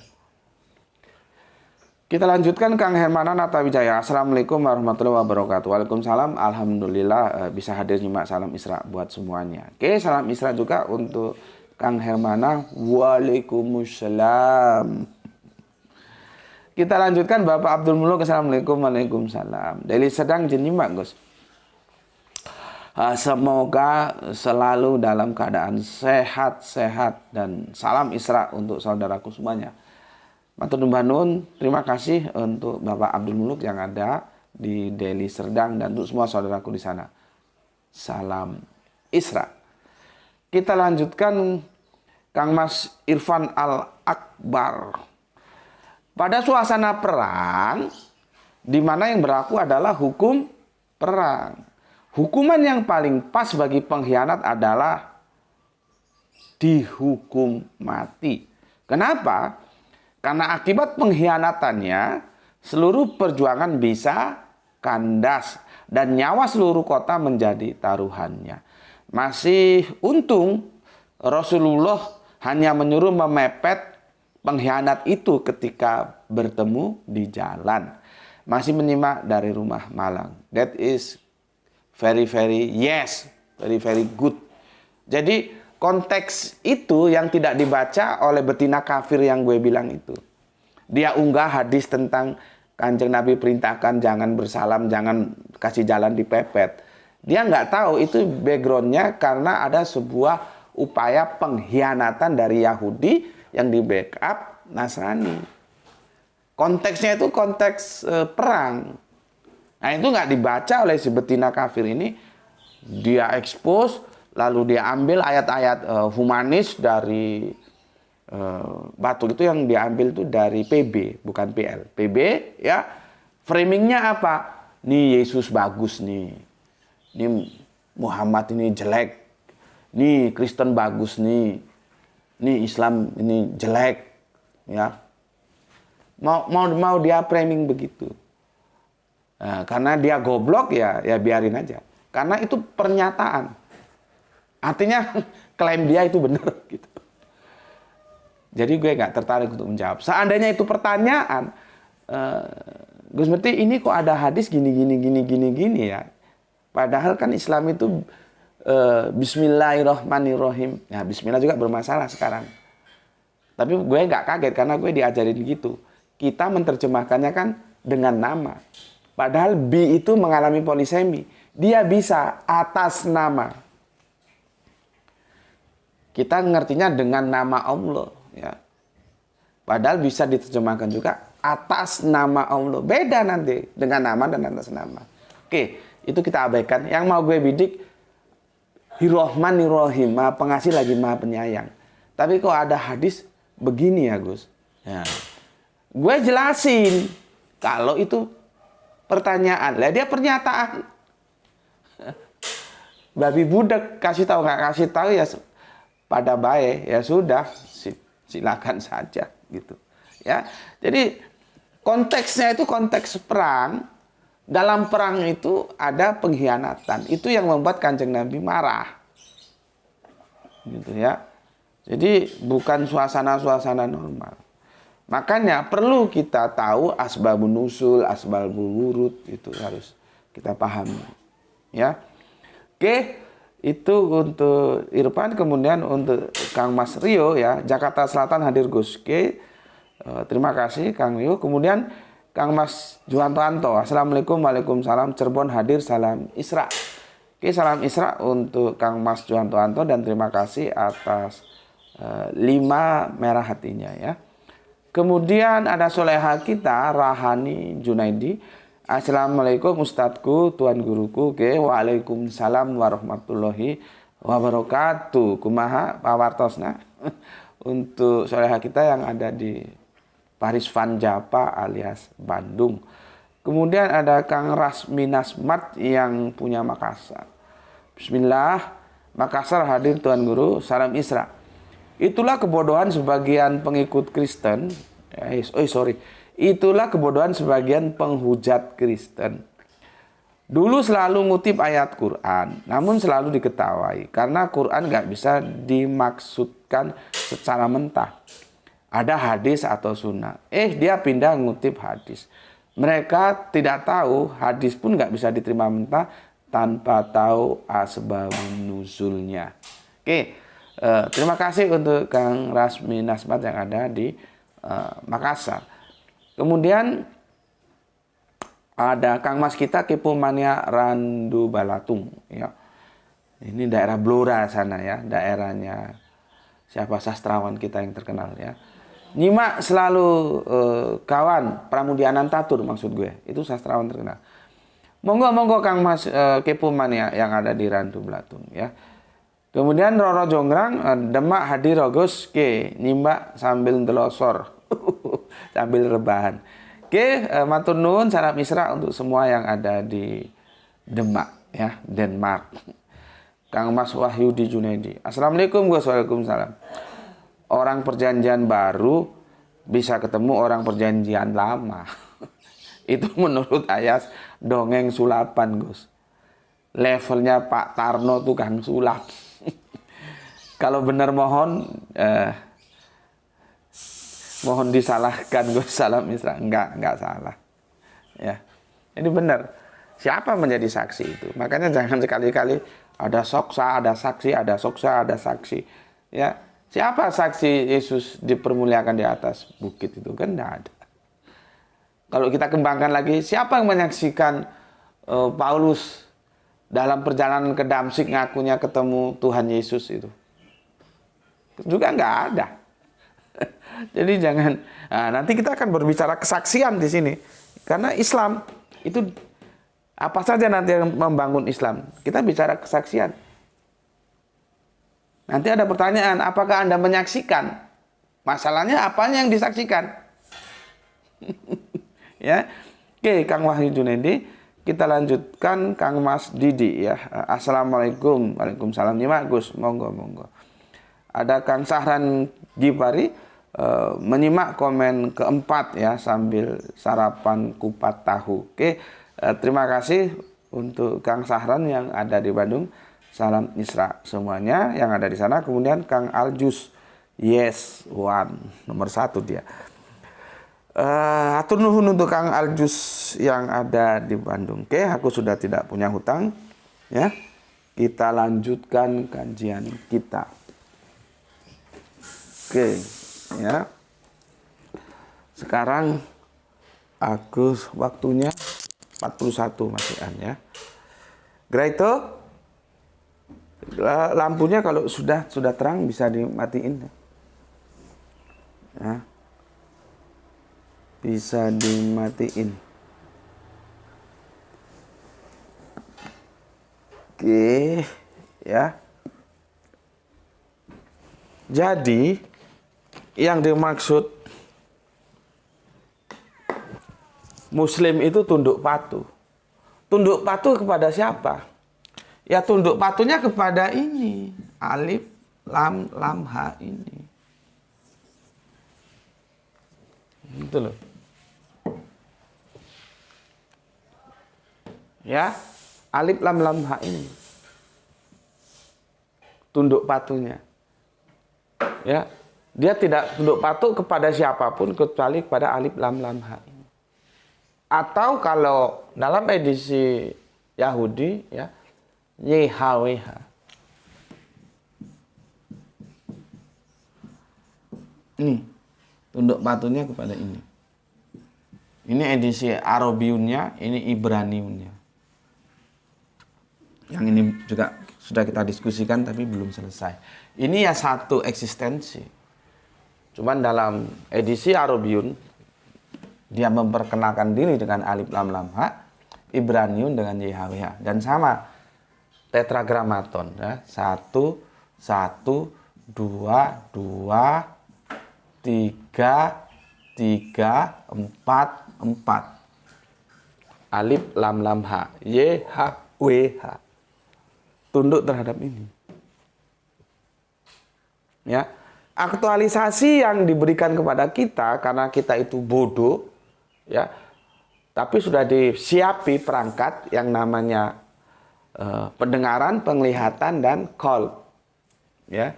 Kita lanjutkan Kang Hermana Natawijaya. Assalamualaikum warahmatullahi wabarakatuh. Waalaikumsalam. Alhamdulillah bisa hadir nyimak salam Isra buat semuanya. Oke, salam Isra juga untuk Kang Hermana. Waalaikumsalam. Kita lanjutkan Bapak Abdul Muluk. Assalamualaikum. Waalaikumsalam. Deli sedang jenyimak Gus. Semoga selalu dalam keadaan sehat-sehat dan salam Isra untuk saudaraku semuanya. Matur nuwun banun, terima kasih untuk Bapak Abdul Muluk yang ada di Deli Serdang dan untuk semua saudaraku di sana. Salam Isra. Kita lanjutkan Kang Mas Irfan Al-Akbar. Pada suasana perang, di mana yang berlaku adalah hukum perang. Hukuman yang paling pas bagi pengkhianat adalah dihukum mati. Kenapa? Karena akibat pengkhianatannya, seluruh perjuangan bisa kandas dan nyawa seluruh kota menjadi taruhannya. Masih untung Rasulullah hanya menyuruh memepet pengkhianat itu ketika bertemu di jalan. Masih menyimak dari rumah Malang. That is very good. Jadi konteks itu yang tidak dibaca oleh betina kafir yang gue bilang itu. Dia unggah hadis tentang Kanjeng Nabi perintahkan jangan bersalam, jangan kasih jalan dipepet. Dia nggak tahu itu backgroundnya karena ada sebuah upaya pengkhianatan dari Yahudi yang di backup Nasrani. Konteksnya itu konteks perang. Nah itu nggak dibaca oleh si betina kafir ini. Dia expose, lalu dia ambil ayat-ayat humanis dari Batul itu yang diambil itu dari PB, bukan PL. PB ya, framingnya apa? Nih Yesus bagus nih. Nih Muhammad ini jelek. Nih Kristen bagus nih. Nih Islam ini jelek. Ya. Mau dia framing begitu. Nah, karena dia goblok ya biarin aja. Karena itu pernyataan. Artinya klaim dia itu benar gitu. Jadi gue nggak tertarik untuk menjawab. Seandainya itu pertanyaan, Gus Meti ini kok ada hadis gini ya. Padahal kan Islam itu Bismillahirrohmanirrohim. Ya Bismillah juga bermasalah sekarang. Tapi gue nggak kaget karena gue diajarin gitu. Kita menerjemahkannya kan dengan nama. Padahal bi itu mengalami polisemi. Dia bisa atas nama. Kita ngertinya dengan nama Allah. Ya. Padahal bisa diterjemahkan juga atas nama Allah. Beda nanti dengan nama dan atas nama. Oke, itu kita abaikan. Yang mau gue bidik, Hirrohmanirrohim, Maha Pengasih lagi Maha Penyayang. Tapi kok ada hadis begini ya Gus? Ya. Gue jelasin kalau itu pertanyaan. Lah dia pernyataan. Babi budak kasih tahu nggak kasih tahu ya pada baik ya sudah. Silakan saja gitu ya. Jadi konteksnya itu konteks perang. Dalam perang itu ada pengkhianatan. Itu yang membuat Kanjeng Nabi marah gitu ya. Jadi bukan suasana normal. Makanya perlu kita tahu asbabun nusul, asbabul wurud, itu harus kita pahami ya. Oke. Itu untuk Irfan, kemudian untuk Kang Mas Rio ya, Jakarta Selatan hadir Gus. Oke, terima kasih Kang Rio. Kemudian Kang Mas Juwanto, Assalamualaikum, Waalaikumsalam, Cirebon hadir, salam Isra. Oke, salam Isra untuk Kang Mas Juwanto dan terima kasih atas 5 merah hatinya ya. Kemudian ada soleha kita Rahani Junaidi. Assalamualaikum Ustadku, Tuan Guruku. Oke, Waalaikumsalam warahmatullahi wabarakatuh. Kumaha Pak Wartosna. Untuk soleha kita yang ada di Paris Van Japa alias Bandung. Kemudian ada Kang Rasmi Nasmat yang punya Makassar. Bismillah, Makassar hadir Tuan Guru, salam Isra. Itulah kebodohan sebagian pengikut Kristen. Itulah kebodohan sebagian penghujat Kristen. Dulu selalu ngutip ayat Quran, namun selalu diketawai. Karena Quran nggak bisa dimaksudkan secara mentah. Ada hadis atau sunnah. Dia pindah ngutip hadis. Mereka tidak tahu, hadis pun nggak bisa diterima mentah tanpa tahu asbabun nuzulnya. Oke, terima kasih untuk Kang Rasmi Nasmat yang ada di Makassar. Kemudian ada Kang Mas kita Kepo Mania Randu Balatung ya. Ini daerah Blora sana ya, daerahnya siapa sastrawan kita yang terkenal ya. Nyimak selalu kawan Pramudianan Tatur maksud gue. Itu sastrawan terkenal. Monggo Kang Mas Kepo Mania yang ada di Randu Balatung ya. Kemudian Roro Jonggrang Demak hadir Gus ke nyimak sambil ndelosor. Sambil rebahan. Oke, matur nuwun, salam Isra untuk semua yang ada di Demak ya, Denmark. Kang Mas Wahyudi Junaidi. Assalamualaikum Gus. Waalaikumsalam. Orang perjanjian baru bisa ketemu orang perjanjian lama. Itu menurut Ayas dongeng sulapan Gus. Levelnya Pak Tarno tukang sulap. Kalau benar mohon disalahkan Gus, salam Isra. Enggak salah. Ya. Ini benar. Siapa menjadi saksi itu? Makanya jangan sekali-kali ada soksa, ada saksi, ada soksa, ada saksi. Ya. Siapa saksi Yesus dipermuliakan di atas bukit itu? Kan enggak ada. Kalau kita kembangkan lagi, siapa yang menyaksikan Paulus dalam perjalanan ke Damsik ngakunya ketemu Tuhan Yesus itu? Juga nggak ada. Jadi jangan, nanti kita akan berbicara kesaksian di sini. Karena Islam itu apa saja nanti yang membangun Islam. Kita bicara kesaksian. Nanti ada pertanyaan, apakah Anda menyaksikan? Masalahnya apanya yang disaksikan? Ya. Oke, Kang Wahyu Junaidi, kita lanjutkan Kang Mas Didi ya. Assalamualaikum. Waalaikumsalam. Nih Gus, monggo. Ada Kang Sahran Gipari menyimak komen keempat ya sambil sarapan kupat tahu. Oke, terima kasih untuk Kang Sahran yang ada di Bandung. Salam Isra semuanya yang ada di sana. Kemudian Kang Aljus, yes, one, nomor 1 dia. Atur nuhun untuk Kang Aljus yang ada di Bandung. Oke, aku sudah tidak punya hutang. Ya, kita lanjutkan kajian kita. Oke, ya. Sekarang aku waktunya 41 masihan ya. Greito. Lampunya kalau sudah terang bisa dimatiin. Ya. Bisa dimatiin. Oke, ya. Jadi yang dimaksud Muslim itu tunduk patuh. Tunduk patuh kepada siapa? Ya tunduk patuhnya kepada ini. Alif, lam, ha ini. Gitu loh. Ya, alif, lam, ha ini. Tunduk patuhnya. Ya, dia tidak tunduk patuh kepada siapapun kecuali kepada alif, lam, ha ini. Atau kalau dalam edisi Yahudi, ya, YHWH. Ini tunduk patuhnya kepada ini. Ini edisi Arabiunnya, ini Ibraniunnya. Yang ini juga sudah kita diskusikan tapi belum selesai. Ini ya satu eksistensi. Cuman dalam edisi Arabiun dia memperkenalkan diri dengan alif lam ha, Ibraniun dengan YHWH dan sama. Tetragrammaton ya. 1 1 2 2 3 3 4 4. Alif lam ha, Y H W H. Tunduk terhadap ini. Ya. Aktualisasi yang diberikan kepada kita karena kita itu bodoh ya. Tapi sudah disiapi perangkat yang namanya pendengaran, penglihatan dan qalb. Ya.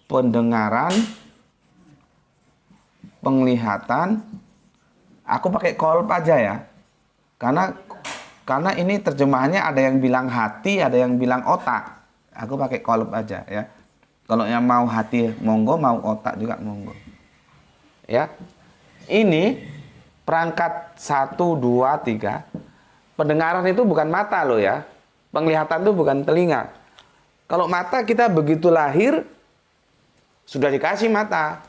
Pendengaran, penglihatan, aku pakai qalb aja ya. Karena ini terjemahannya ada yang bilang hati, ada yang bilang otak. Aku pakai qalb aja ya. Kalau yang mau hati monggo, mau otak juga monggo. Ya. Ini perangkat 1 2 3. Pendengaran itu bukan mata loh ya. Penglihatan itu bukan telinga. Kalau mata kita begitu lahir sudah dikasih mata.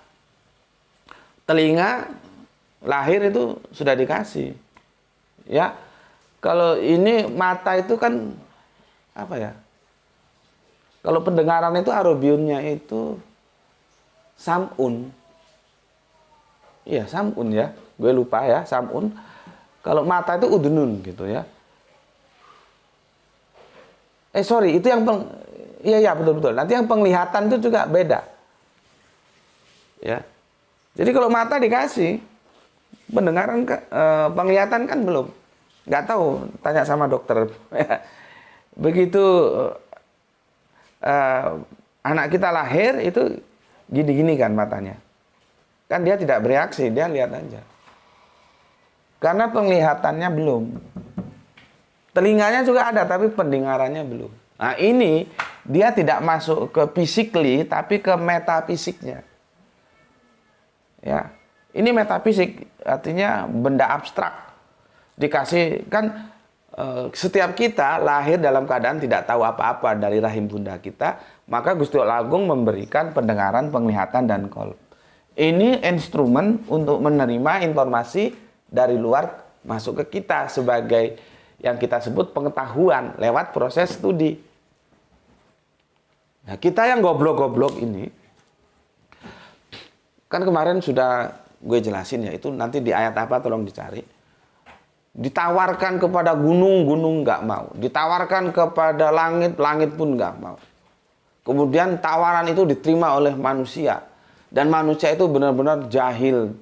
Telinga lahir itu sudah dikasih. Ya. Kalau ini mata itu kan apa ya? Kalau pendengaran itu Arabiunnya itu sam'un. Iya, sam'un ya. Gue lupa ya, sam'un. Kalau mata itu udunun gitu ya. Sorry, itu yang iya betul. Nanti yang penglihatan itu juga beda. Ya. Jadi kalau mata dikasih, pendengaran penglihatan kan belum. Nggak tahu, tanya sama dokter. Begitu anak kita lahir itu gini-gini kan matanya. Kan dia tidak bereaksi, dia lihat aja. Karena penglihatannya belum. Telinganya juga ada, tapi pendengarannya belum. Nah ini, dia tidak masuk ke physically, tapi ke metafisiknya. Ya. Ini metafisik, artinya benda abstrak. Dikasih kan setiap kita lahir dalam keadaan tidak tahu apa-apa dari rahim bunda kita, maka Gusti Allah Agung memberikan pendengaran, penglihatan, dan qalb. Ini instrumen untuk menerima informasi dari luar masuk ke kita sebagai yang kita sebut pengetahuan lewat proses studi. Nah, kita yang goblok-goblok ini, kan kemarin sudah gue jelasin ya, itu nanti di ayat apa tolong dicari. Ditawarkan kepada gunung, gunung nggak mau. Ditawarkan kepada langit, langit pun nggak mau. Kemudian tawaran itu diterima oleh manusia. Dan manusia itu benar-benar jahil,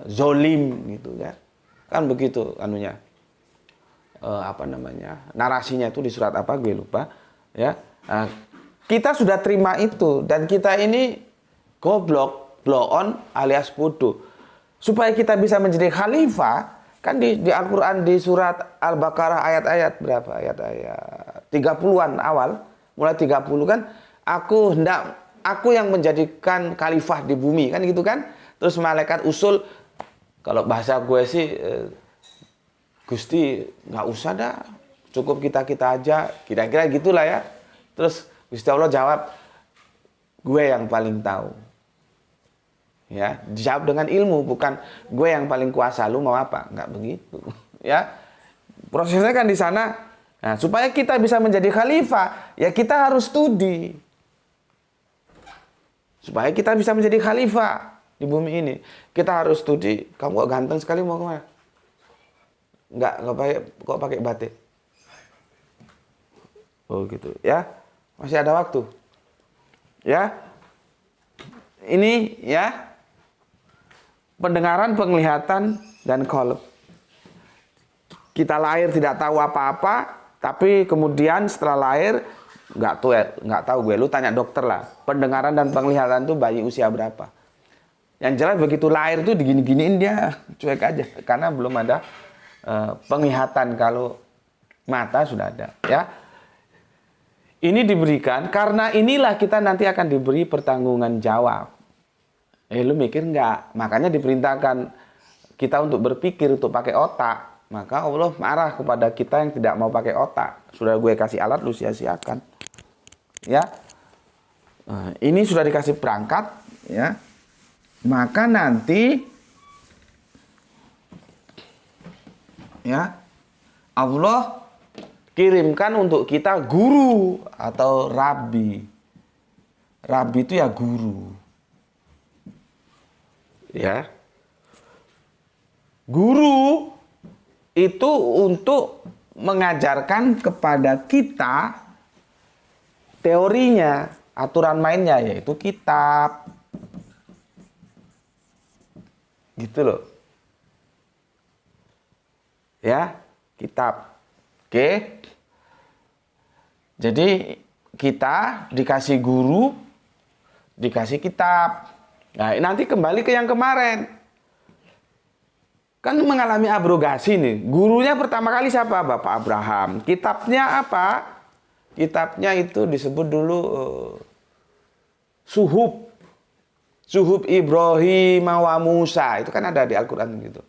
zolim gitu ya. Kan begitu anunya. Narasinya itu di surat apa gue lupa ya. Nah, kita sudah terima itu dan kita ini goblok, blow on alias bodoh. Supaya kita bisa menjadi khalifah, kan di Al-Qur'an di surat Al-Baqarah ayat-ayat berapa? Ayat-ayat 30-an awal, mulai 30 kan, aku yang menjadikan khalifah di bumi, kan gitu kan? Terus malaikat usul, kalau bahasa gue sih Gusti nggak usah dah, cukup kita aja, kira-kira gitulah ya. Terus Gusti Allah jawab, gue yang paling tahu. Ya, dijawab dengan ilmu, bukan gue yang paling kuasa, lu mau apa? Nggak begitu. Ya, prosesnya kan di sana. Nah, supaya kita bisa menjadi khalifah, ya kita harus studi. Supaya kita bisa menjadi khalifah di bumi ini, kita harus studi. Kamu kok ganteng sekali, mau kemana? Kok pakai batik? Oh gitu ya, masih ada waktu. Ya, ini ya pendengaran, penglihatan, dan qalb. Kita lahir tidak tahu apa-apa, tapi kemudian setelah lahir nggak tahu gue. Lu tanya dokter lah. Pendengaran dan penglihatan itu bayi usia berapa? Yang jelas begitu lahir itu digini-giniin dia cuek aja karena belum ada penglihatan. Kalau mata sudah ada, ya. Ini diberikan karena inilah kita nanti akan diberi pertanggungan jawab. Lu mikir nggak? Makanya diperintahkan kita untuk berpikir, untuk pakai otak. Maka Allah marah kepada kita yang tidak mau pakai otak. Sudah gue kasih alat, lu sia-siakan. Ya, ini sudah dikasih perangkat, ya. Maka nanti, ya, Allah kirimkan untuk kita guru atau rabi. Rabi itu ya guru. Ya. Guru itu untuk mengajarkan kepada kita teorinya, aturan mainnya, yaitu kitab. Gitu loh. Ya, kitab. Oke. Jadi kita dikasih guru, dikasih kitab. Nah, nanti kembali ke yang kemarin. Kan mengalami abrogasi nih. Gurunya pertama kali siapa? Bapak Abraham. Kitabnya apa? Kitabnya itu disebut dulu Suhuf. Suhuf Ibrahim wa Musa. Itu kan ada di Al-Quran gitu.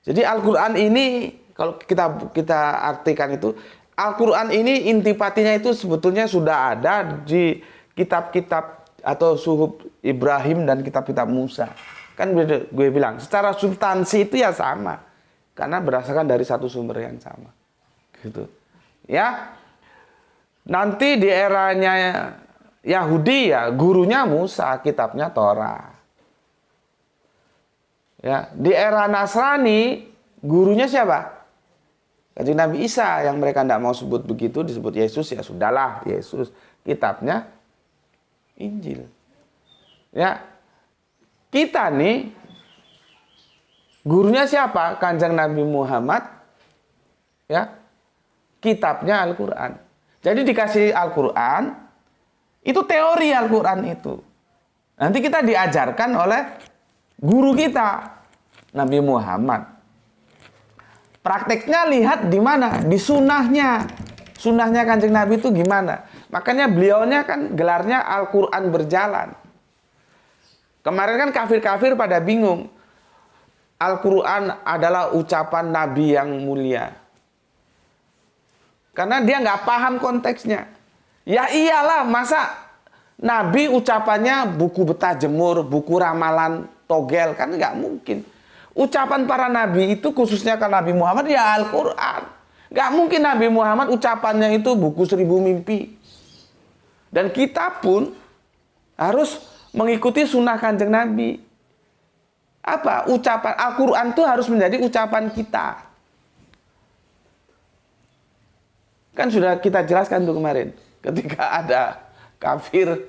Jadi Al-Quran ini, kalau kita artikan itu, Al-Quran ini intipatinya itu sebetulnya sudah ada di kitab-kitab atau Suhuf Ibrahim dan kitab-kitab Musa. Kan gue bilang, secara substansi itu ya sama. Karena berdasarkan dari satu sumber yang sama. Gitu. Ya. Nanti di eranya Yahudi ya, gurunya Musa, kitabnya Torah. Ya, di era Nasrani, gurunya siapa? Kanjeng Nabi Isa, yang mereka tidak mau sebut begitu, disebut Yesus, ya sudahlah, Yesus. Kitabnya Injil. Ya. Kita nih gurunya siapa? Kanjeng Nabi Muhammad. Ya. Kitabnya Al-Qur'an. Jadi dikasih Al-Qur'an, itu teori Al-Qur'an itu. Nanti kita diajarkan oleh guru kita, Nabi Muhammad. Prakteknya lihat di mana? Di sunnahnya. Sunnahnya Kanjeng Nabi itu gimana? Makanya beliaunya kan gelarnya Al-Quran berjalan. Kemarin kan kafir-kafir pada bingung. Al-Quran adalah ucapan Nabi yang mulia. Karena dia nggak paham konteksnya. Ya iyalah, masa Nabi ucapannya buku betah jemur, buku ramalan togel, kan nggak mungkin. Ucapan para Nabi itu khususnya ke Nabi Muhammad ya Al-Quran. Nggak mungkin Nabi Muhammad ucapannya itu buku 1000 mimpi. Dan kita pun harus mengikuti sunnah Kanjeng Nabi. Apa? Ucapan Al-Quran itu harus menjadi ucapan kita. Kan sudah kita jelaskan tuh kemarin. Ketika ada kafir,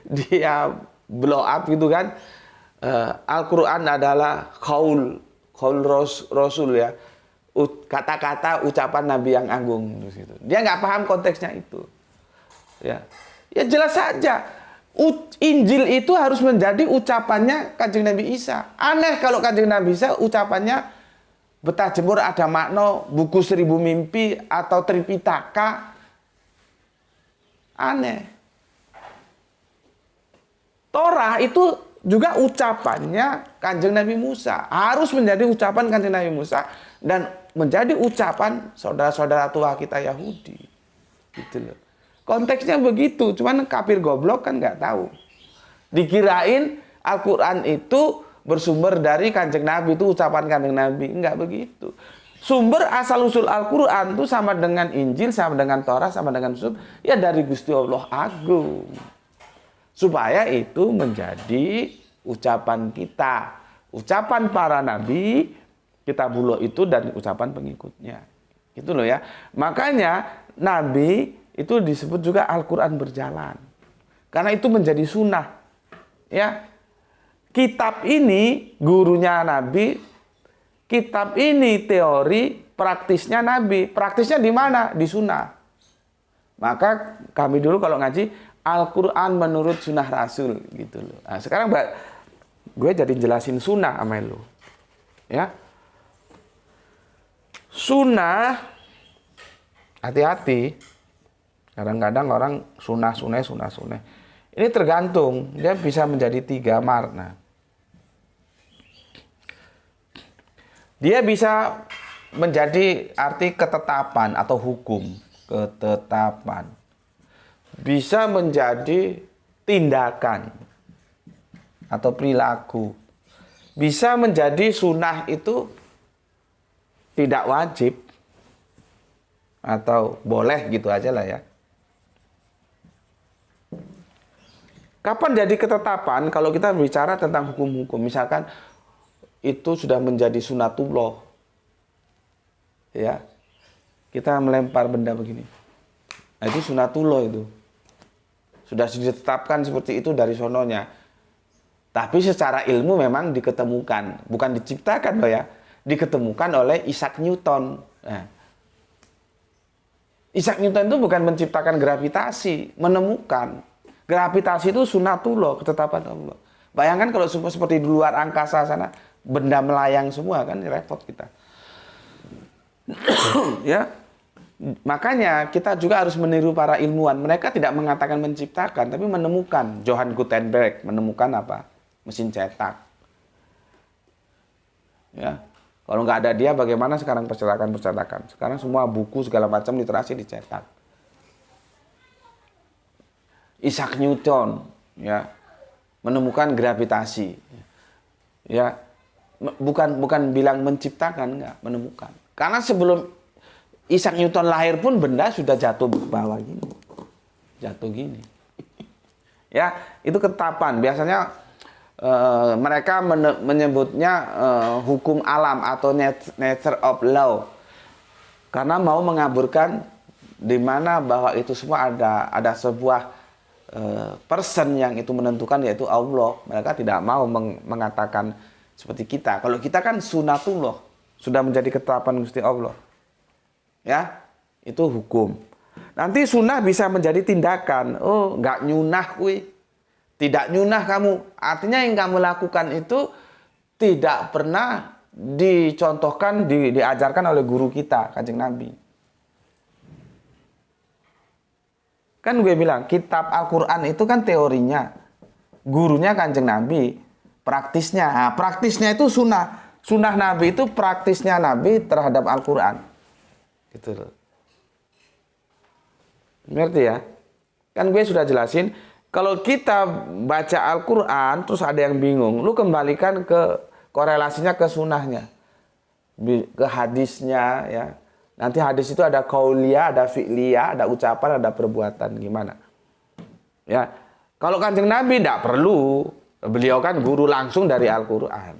dia blow up gitu kan. Al-Quran adalah qaul Rasul ya. Kata-kata ucapan Nabi yang agung. Dia nggak paham konteksnya itu. Ya jelas saja. Injil itu harus menjadi ucapannya Kanjeng Nabi Isa. Aneh kalau Kanjeng Nabi Isa ucapannya betah jemur ada makna, buku 1000 mimpi atau Tripitaka. Aneh. Torah itu juga ucapannya Kanjeng Nabi Musa. Harus menjadi ucapan Kanjeng Nabi Musa dan menjadi ucapan saudara-saudara tua kita Yahudi. Gitu loh. Konteksnya begitu, cuman kafir goblok kan nggak tahu. Dikirain Al-Quran itu bersumber dari Kanjeng Nabi, itu ucapan Kanjeng Nabi. Nggak begitu. Sumber asal-usul Al-Quran itu sama dengan Injil, sama dengan Torah, sama dengan Zubur, ya dari Gusti Allah Agung. Supaya itu menjadi ucapan kita. Ucapan para Nabi, Kitabullah itu dan ucapan pengikutnya. Itu loh ya. Makanya Nabi itu disebut juga Al-Quran berjalan. Karena itu menjadi sunnah. Ya. Kitab ini gurunya Nabi, kitab ini teori, praktisnya Nabi. Praktisnya di mana? Di sunnah. Maka kami dulu kalau ngaji Al-Quran menurut sunnah Rasul gitu loh. Nah, sekarang gue jadi jelasin sunnah sama lu. Ya. Sunnah, hati-hati. Kadang-kadang orang sunnah. Ini tergantung, dia bisa menjadi 3 makna. Dia bisa menjadi arti ketetapan atau hukum, ketetapan. Bisa menjadi tindakan atau perilaku. Bisa menjadi sunnah itu tidak wajib atau boleh gitu aja lah ya. Kapan jadi ketetapan? Kalau kita bicara tentang hukum-hukum, misalkan itu sudah menjadi sunatullah, ya, kita melempar benda begini, nah itu sunatullah itu, sudah ditetapkan seperti itu dari sononya. Tapi secara ilmu memang diketemukan, bukan diciptakan loh ya, diketemukan oleh Isaac Newton. Nah, Isaac Newton itu bukan menciptakan gravitasi, menemukan. Gravitasi itu sunatullah, ketetapan Allah. Bayangkan kalau seperti di luar angkasa sana, benda melayang semua kan repot kita. Ya. Makanya kita juga harus meniru para ilmuwan. Mereka tidak mengatakan menciptakan, tapi menemukan. Johann Gutenberg menemukan apa? Mesin cetak. Ya. Kalau nggak ada dia, bagaimana sekarang percetakan? Sekarang semua buku segala macam literasi dicetak. Isaac Newton ya menemukan gravitasi. Ya. Bukan bilang menciptakan, enggak, menemukan. Karena sebelum Isaac Newton lahir pun benda sudah jatuh bawah gini. Jatuh gini. Ya, itu ketetapan. Biasanya mereka menyebutnya hukum alam atau nature of law. Karena mau mengaburkan di mana bahwa itu semua ada sebuah person yang itu menentukan, yaitu Allah. Mereka tidak mau mengatakan seperti kita. Kalau kita kan sunatullah, sudah menjadi ketetapan Gusti Allah. Ya, itu hukum. Nanti sunnah bisa menjadi tindakan. Oh, nggak nyunah kui. Tidak nyunah kamu. Artinya yang kamu lakukan itu tidak pernah dicontohkan, diajarkan oleh guru kita, Kanjeng Nabi. Kan gue bilang, kitab Al-Quran itu kan teorinya. gurunya Kanjeng Nabi. Praktisnya, nah, praktisnya itu sunnah. Sunnah Nabi itu praktisnya Nabi terhadap Al-Quran. Gitu loh. Ngerti ya? Kan gue sudah jelasin, kalau kita baca Al-Quran terus ada yang bingung, lu kembalikan ke korelasinya ke sunnahnya, ke hadisnya ya. Nanti hadis itu ada qauliyah, ada fi'liyah, ada ucapan, ada perbuatan, gimana? Ya, kalau Kanjeng Nabi tidak perlu, beliau kan guru langsung dari Al-Quran.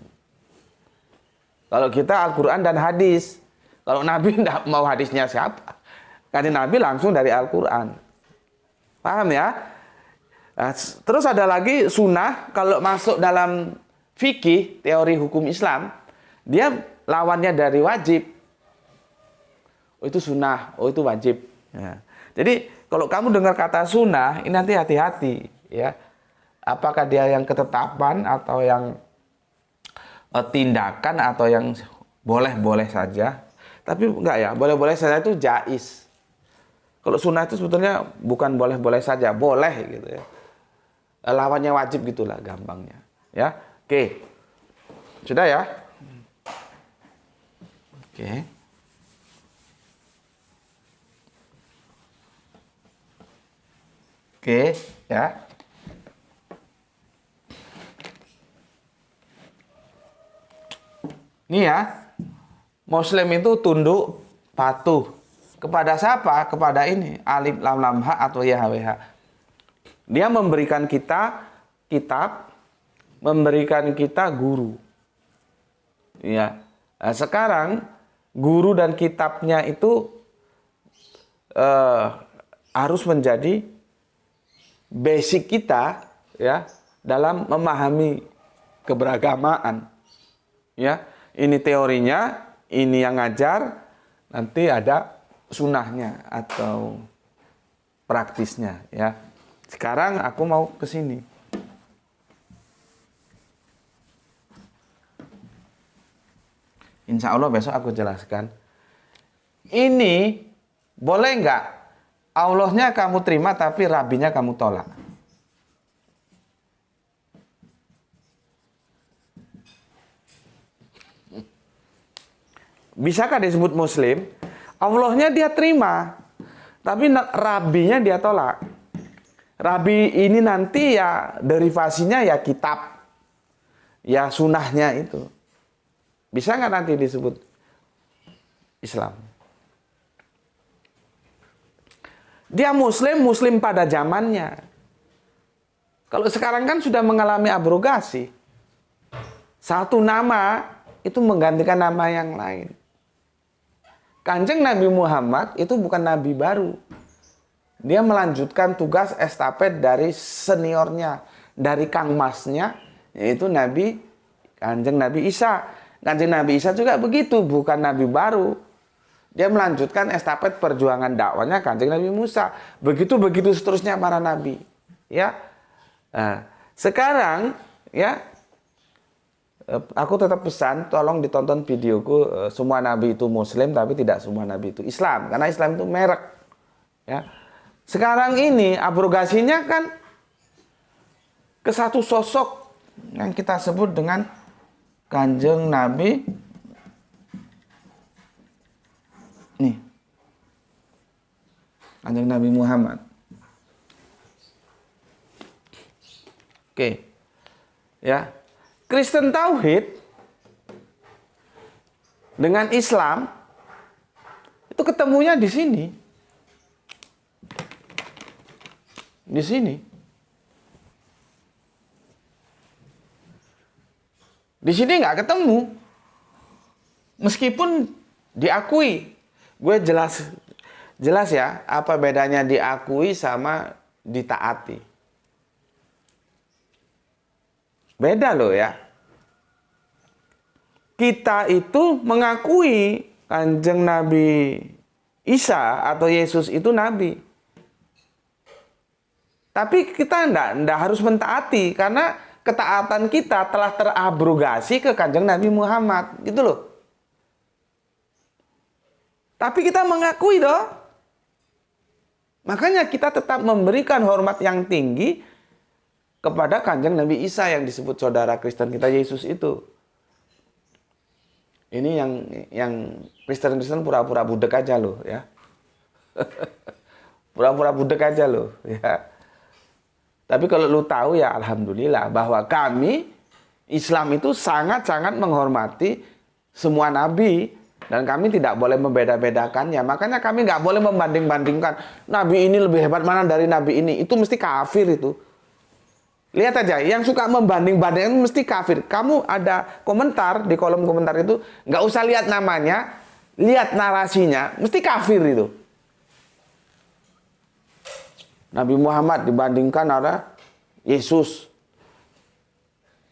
Kalau kita Al-Quran dan hadis, kalau Nabi tidak mau hadisnya siapa? Kanjeng Nabi langsung dari Al-Quran. Paham ya? Nah, terus ada lagi sunnah, kalau masuk dalam fikih, teori hukum Islam, dia lawannya dari wajib. Oh itu sunnah, oh itu wajib. Ya. Jadi kalau kamu dengar kata sunnah, ini nanti hati-hati. Ya. Apakah dia yang ketetapan atau yang tindakan atau yang boleh-boleh saja. Tapi enggak ya, boleh-boleh saja itu jais. Kalau sunnah itu sebetulnya bukan boleh-boleh saja, boleh gitu ya. Lawannya wajib gitulah gampangnya. Ya, oke. Sudah ya? Oke. Oke, ya. Ini ya, Muslim itu tunduk patuh kepada siapa? Kepada ini, alif lam lam ha atau YHWH. Dia memberikan kita kitab, memberikan kita guru. Ya. Nah, sekarang guru dan kitabnya itu harus menjadi basic kita ya dalam memahami keberagamaan. Ya, ini teorinya, ini yang ngajar, nanti ada sunnahnya atau praktisnya ya. Sekarang aku mau ke sini. Insya Allah besok aku jelaskan. Ini boleh nggak? Allahnya kamu terima tapi rabinya kamu tolak. Bisakah disebut Muslim? Allahnya dia terima, tapi rabinya dia tolak. Rabi ini nanti ya derivasinya ya kitab, ya sunnahnya itu. Bisa nggak nanti disebut Islam? Dia Muslim pada zamannya. Kalau sekarang kan sudah mengalami abrogasi. Satu nama itu menggantikan nama yang lain. Kanjeng Nabi Muhammad itu bukan nabi baru. Dia melanjutkan tugas estafet dari seniornya, dari kang masnya, yaitu Kanjeng Nabi Isa. Kanjeng Nabi Isa juga begitu, bukan nabi baru. Dia melanjutkan estafet perjuangan dakwanya Kanjeng Nabi Musa. Begitu seterusnya para nabi. Ya. Nah, sekarang ya aku tetap pesan tolong ditonton videoku semua nabi itu Muslim tapi tidak semua nabi itu Islam, karena Islam itu merek. Ya. Sekarang ini abrogasinya kan ke satu sosok yang kita sebut dengan Kanjeng Nabi nih, Kanjeng Nabi Muhammad. Oke. Ya. Kristen Tauhid dengan Islam itu ketemunya di sini. Di sini. Di sini nggak ketemu. Meskipun diakui. Gue jelas ya apa bedanya diakui sama ditaati. Beda loh ya. Kita itu mengakui Kanjeng Nabi Isa atau Yesus itu nabi. Tapi kita enggak harus mentaati karena ketaatan kita telah terabrogasi ke Kanjeng Nabi Muhammad, gitu loh. Tapi kita mengakui doh. Makanya kita tetap memberikan hormat yang tinggi kepada Kanjeng Nabi Isa yang disebut saudara Kristen kita Yesus itu. Ini yang Kristen-Kristen pura-pura budek aja loh ya. Pura-pura budek aja loh ya. Tapi kalau lu tahu ya alhamdulillah bahwa kami Islam itu sangat-sangat menghormati semua nabi dan kami tidak boleh membeda-bedakannya. Makanya kami nggak boleh membanding-bandingkan nabi ini lebih hebat mana dari nabi ini. Itu mesti kafir itu. Lihat aja, yang suka membanding-bandingkan mesti kafir. Kamu ada komentar di kolom komentar itu, nggak usah lihat namanya, lihat narasinya, mesti kafir itu. Nabi Muhammad dibandingkan ada Yesus.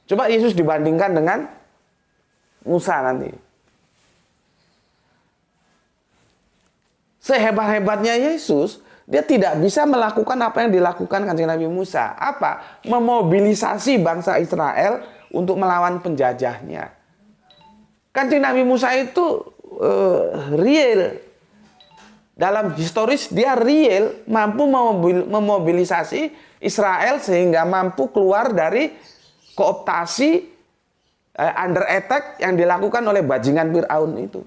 Coba Yesus dibandingkan dengan Musa nanti. Sehebat-hebatnya Yesus, dia tidak bisa melakukan apa yang dilakukan Kanjeng Nabi Musa. Apa? Memobilisasi bangsa Israel untuk melawan penjajahnya. Kanjeng Nabi Musa itu real. Dalam historis dia real, mampu memobilisasi Israel sehingga mampu keluar dari kooptasi under attack yang dilakukan oleh bajingan Fir'aun itu.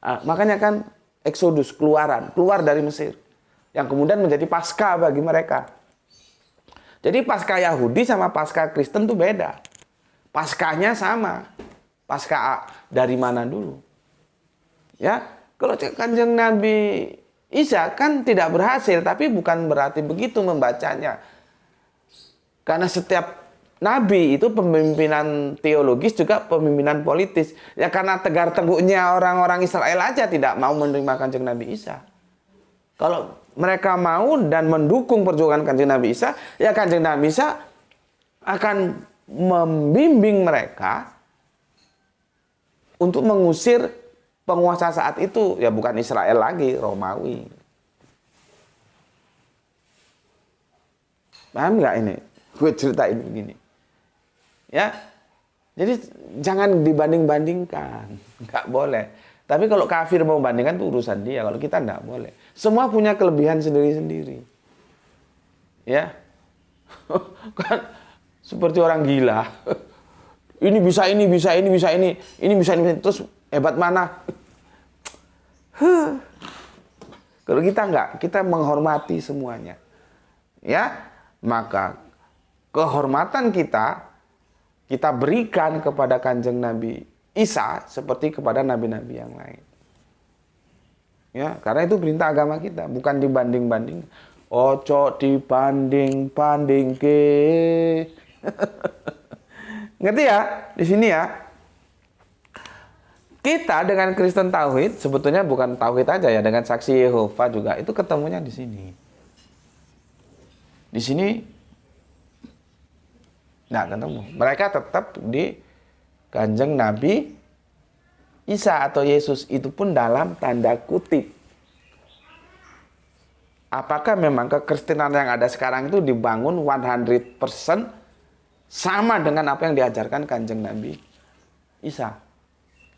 Makanya kan Exodus, keluar dari Mesir. Yang kemudian menjadi Paskah bagi mereka. Jadi Paskah Yahudi sama Paskah Kristen itu beda. Paskahnya sama. Paskah dari mana dulu? Ya, kalau Kanjeng Nabi Isa kan tidak berhasil, tapi bukan berarti begitu membacanya. Karena setiap nabi itu pemimpinan teologis juga pemimpinan politis. Ya karena tegar teguknya orang-orang Israel aja tidak mau menerima Kanjeng Nabi Isa. Kalau mereka mau dan mendukung perjuangan Kanjeng Nabi Isa, ya Kanjeng Nabi Isa akan membimbing mereka untuk mengusir penguasa saat itu. Ya bukan Israel lagi, Romawi. Paham nggak ini? Gue ceritain begini. Ya, jadi jangan dibanding-bandingkan, nggak boleh. Tapi kalau kafir mau bandingkan itu urusan dia. Kalau kita nggak boleh. Semua punya kelebihan sendiri-sendiri. Ya, kan seperti orang gila. Ini bisa ini, bisa ini, bisa ini bisa ini. Terus hebat mana? Kalau kita nggak, kita menghormati semuanya. Ya, maka kehormatan kita berikan kepada Kanjeng Nabi Isa seperti kepada nabi-nabi yang lain. Ya, karena itu perintah agama kita, bukan dibanding-banding. Ojo dibanding-banding ke. Ngerti ya? Di sini ya. Kita dengan Kristen Tauhid sebetulnya bukan Tauhid aja ya, dengan saksi Yehova juga itu ketemunya di sini. Di sini nggak ketemu. Mereka tetap di Kanjeng Nabi Isa atau Yesus, itu pun dalam tanda kutip. Apakah memang kekristenan yang ada sekarang itu dibangun 100% sama dengan apa yang diajarkan Kanjeng Nabi Isa?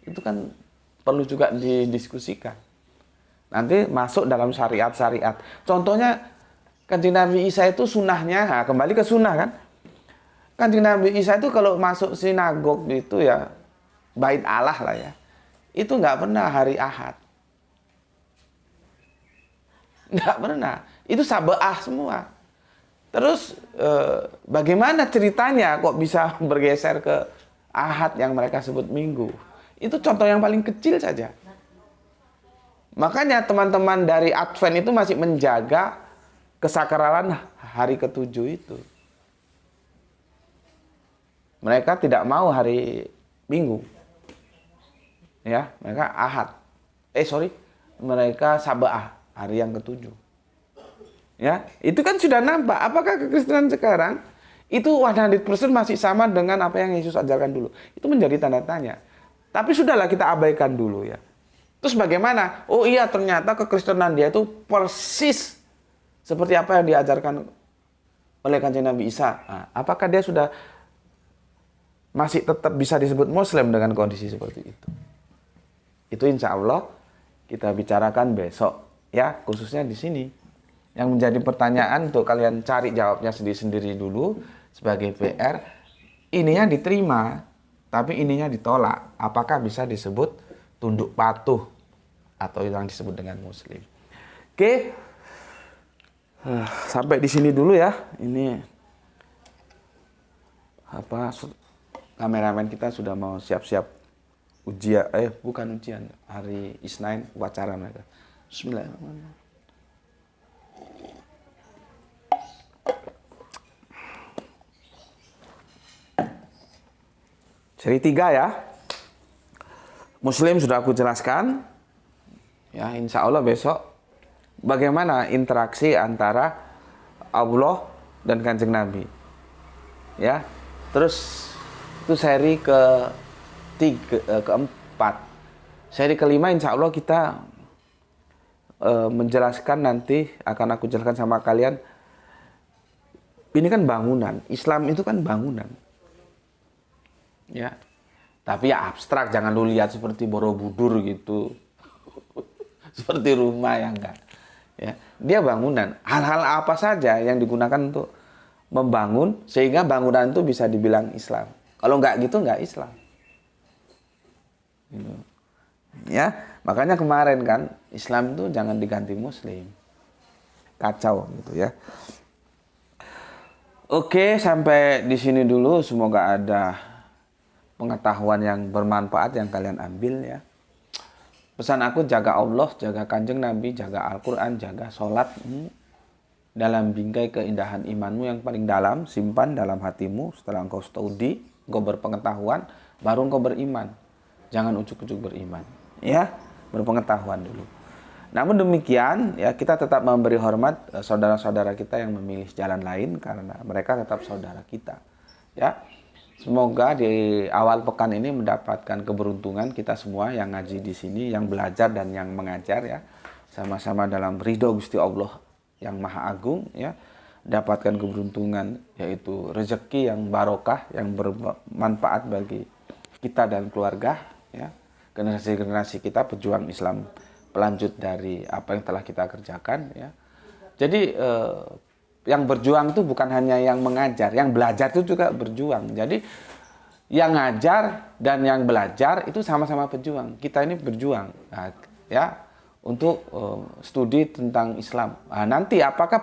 Itu kan perlu juga didiskusikan. Nanti masuk dalam syariat-syariat. Contohnya Kanjeng Nabi Isa itu sunahnya, nah kembali ke sunah kan. Kanjeng Nabi Isa itu kalau masuk sinagog itu ya, bait Allah lah ya, itu nggak pernah hari Ahad. Nggak pernah. Itu sabaah semua. Terus bagaimana ceritanya kok bisa bergeser ke Ahad yang mereka sebut Minggu? Itu contoh yang paling kecil saja. Makanya teman-teman dari Advent itu masih menjaga kesakralan hari ketujuh itu. Mereka tidak mau hari Minggu. Ya, mereka Ahad. Mereka Sabaah, hari yang ketujuh. Ya, itu kan sudah nampak. Apakah kekristenan sekarang itu 100% masih sama dengan apa yang Yesus ajarkan dulu? Itu menjadi tanda tanya. Tapi sudahlah kita abaikan dulu ya. Terus bagaimana? Oh iya, ternyata kekristenan dia itu persis seperti apa yang diajarkan oleh Kanjeng Nabi Isa. Nah, apakah dia sudah masih tetap bisa disebut Muslim dengan kondisi seperti itu? Itu insya Allah kita bicarakan besok ya, khususnya di sini Yang menjadi pertanyaan untuk kalian cari jawabnya sendiri-sendiri dulu sebagai PR. Ininya diterima, tapi ininya ditolak. Apakah bisa disebut tunduk patuh atau yang disebut dengan muslim? Oke. Sampai di sini dulu ya. Ini kameramen kita sudah mau siap-siap ujian, bukan ujian, hari Isnin upacara mereka. Bismillahirrahmanirrahim. Seri 3 ya. Muslim sudah aku jelaskan. Ya, insya Allah besok bagaimana interaksi antara Allah dan Kanjeng Nabi. Ya. Terus itu seri keempat. Seri kelima insya Allah kita menjelaskan, nanti akan aku jelaskan sama kalian. Ini kan bangunan. Islam itu kan bangunan. Ya, tapi ya abstrak, jangan lu lihat seperti Borobudur gitu, seperti rumah yang enggak. Ya, dia bangunan. Hal-hal apa saja yang digunakan untuk membangun sehingga bangunan itu bisa dibilang Islam. Kalau enggak gitu enggak Islam. Gitu. Ya, makanya kemarin kan Islam itu jangan diganti Muslim. Kacau gitu ya. Oke, sampai di sini dulu. Semoga ada pengetahuan yang bermanfaat yang kalian ambil ya. Pesan aku, jaga Allah, jaga Kanjeng Nabi, jaga Al-Quran, jaga sholat. Dalam bingkai keindahan imanmu yang paling dalam, simpan dalam hatimu. Setelah engkau studi, engkau berpengetahuan, baru engkau beriman. Jangan ujuk-ujuk beriman. Ya, berpengetahuan dulu. Namun demikian, ya kita tetap memberi hormat saudara-saudara kita yang memilih jalan lain karena mereka tetap saudara kita. Ya. Semoga di awal pekan ini mendapatkan keberuntungan kita semua yang ngaji di sini, yang belajar dan yang mengajar ya. Sama-sama dalam ridho Gusti Allah yang Maha Agung ya. Dapatkan keberuntungan yaitu rezeki yang barokah, yang bermanfaat bagi kita dan keluarga ya. Generasi-generasi kita pejuang Islam pelanjut dari apa yang telah kita kerjakan ya. Jadi yang berjuang itu bukan hanya yang mengajar, yang belajar itu juga berjuang. Jadi yang ngajar dan yang belajar itu sama-sama berjuang. Kita ini berjuang, nah, ya, untuk studi tentang Islam. Nah, nanti apakah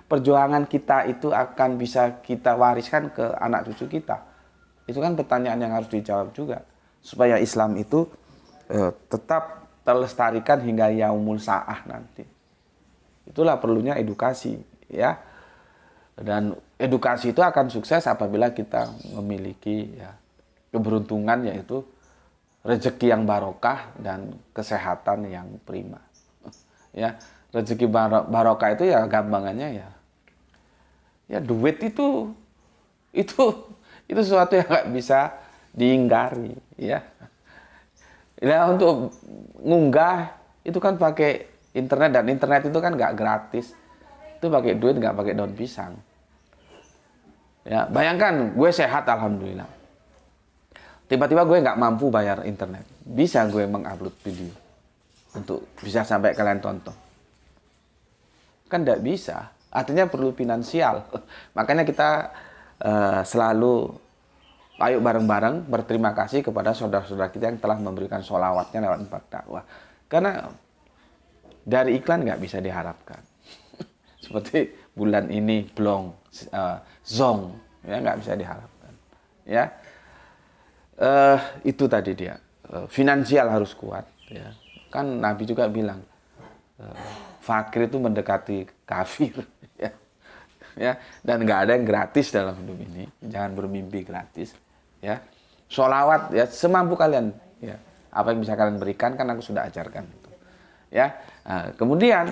perjuangan kita itu akan bisa kita wariskan ke anak cucu kita? Itu kan pertanyaan yang harus dijawab juga, supaya Islam itu tetap terlestarikan hingga yaumul sa'ah nanti. Itulah perlunya edukasi. Ya, dan edukasi itu akan sukses apabila kita memiliki ya, keberuntungan yaitu rezeki yang barokah dan kesehatan yang prima. Ya, rezeki barokah itu ya gampangannya ya duit itu sesuatu yang nggak bisa diingkari ya. Nah, untuk ngunggah itu kan pakai internet, dan internet itu kan nggak gratis. Itu pakai duit, nggak pakai daun pisang. Ya, bayangkan gue sehat alhamdulillah. Tiba-tiba gue nggak mampu bayar internet. Bisa gue mengupload video untuk bisa sampai kalian tonton? Kan nggak bisa. Artinya perlu finansial. Makanya kita selalu ayo bareng-bareng berterima kasih kepada saudara-saudara kita yang telah memberikan sholawatnya lewat Impact Dakwah. Karena dari iklan nggak bisa diharapkan. Seperti bulan ini blong, zong, ya nggak bisa diharapkan. Ya, itu tadi dia. Finansial harus kuat. Ya, kan Nabi juga bilang, fakir itu mendekati kafir. Ya, ya, dan nggak ada yang gratis dalam hidup ini. Jangan bermimpi gratis. Ya, sholawat ya semampu kalian. Ya, apa yang bisa kalian berikan kan aku sudah ajarkan. Itu. Ya, kemudian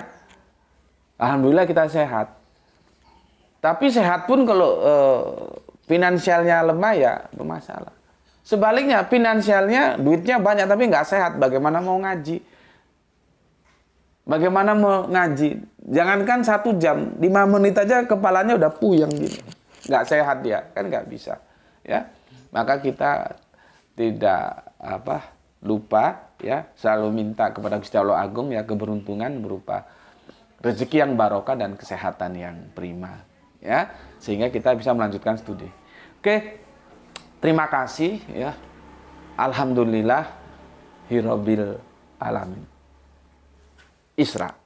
alhamdulillah kita sehat. Tapi sehat pun kalau finansialnya lemah ya bermasalah. Sebaliknya finansialnya duitnya banyak tapi nggak sehat, bagaimana mau ngaji? Bagaimana mau ngaji? Jangankan 1 jam, 5 menit aja kepalanya udah puyeng gitu. Nggak sehat dia, kan nggak bisa. Ya, maka kita tidak lupa ya selalu minta kepada Gusti Allah Agung ya keberuntungan berupa rezeki yang barokah dan kesehatan yang prima, ya, sehingga kita bisa melanjutkan studi. Oke, terima kasih ya. Alhamdulillah Hirobil Alamin. Isra.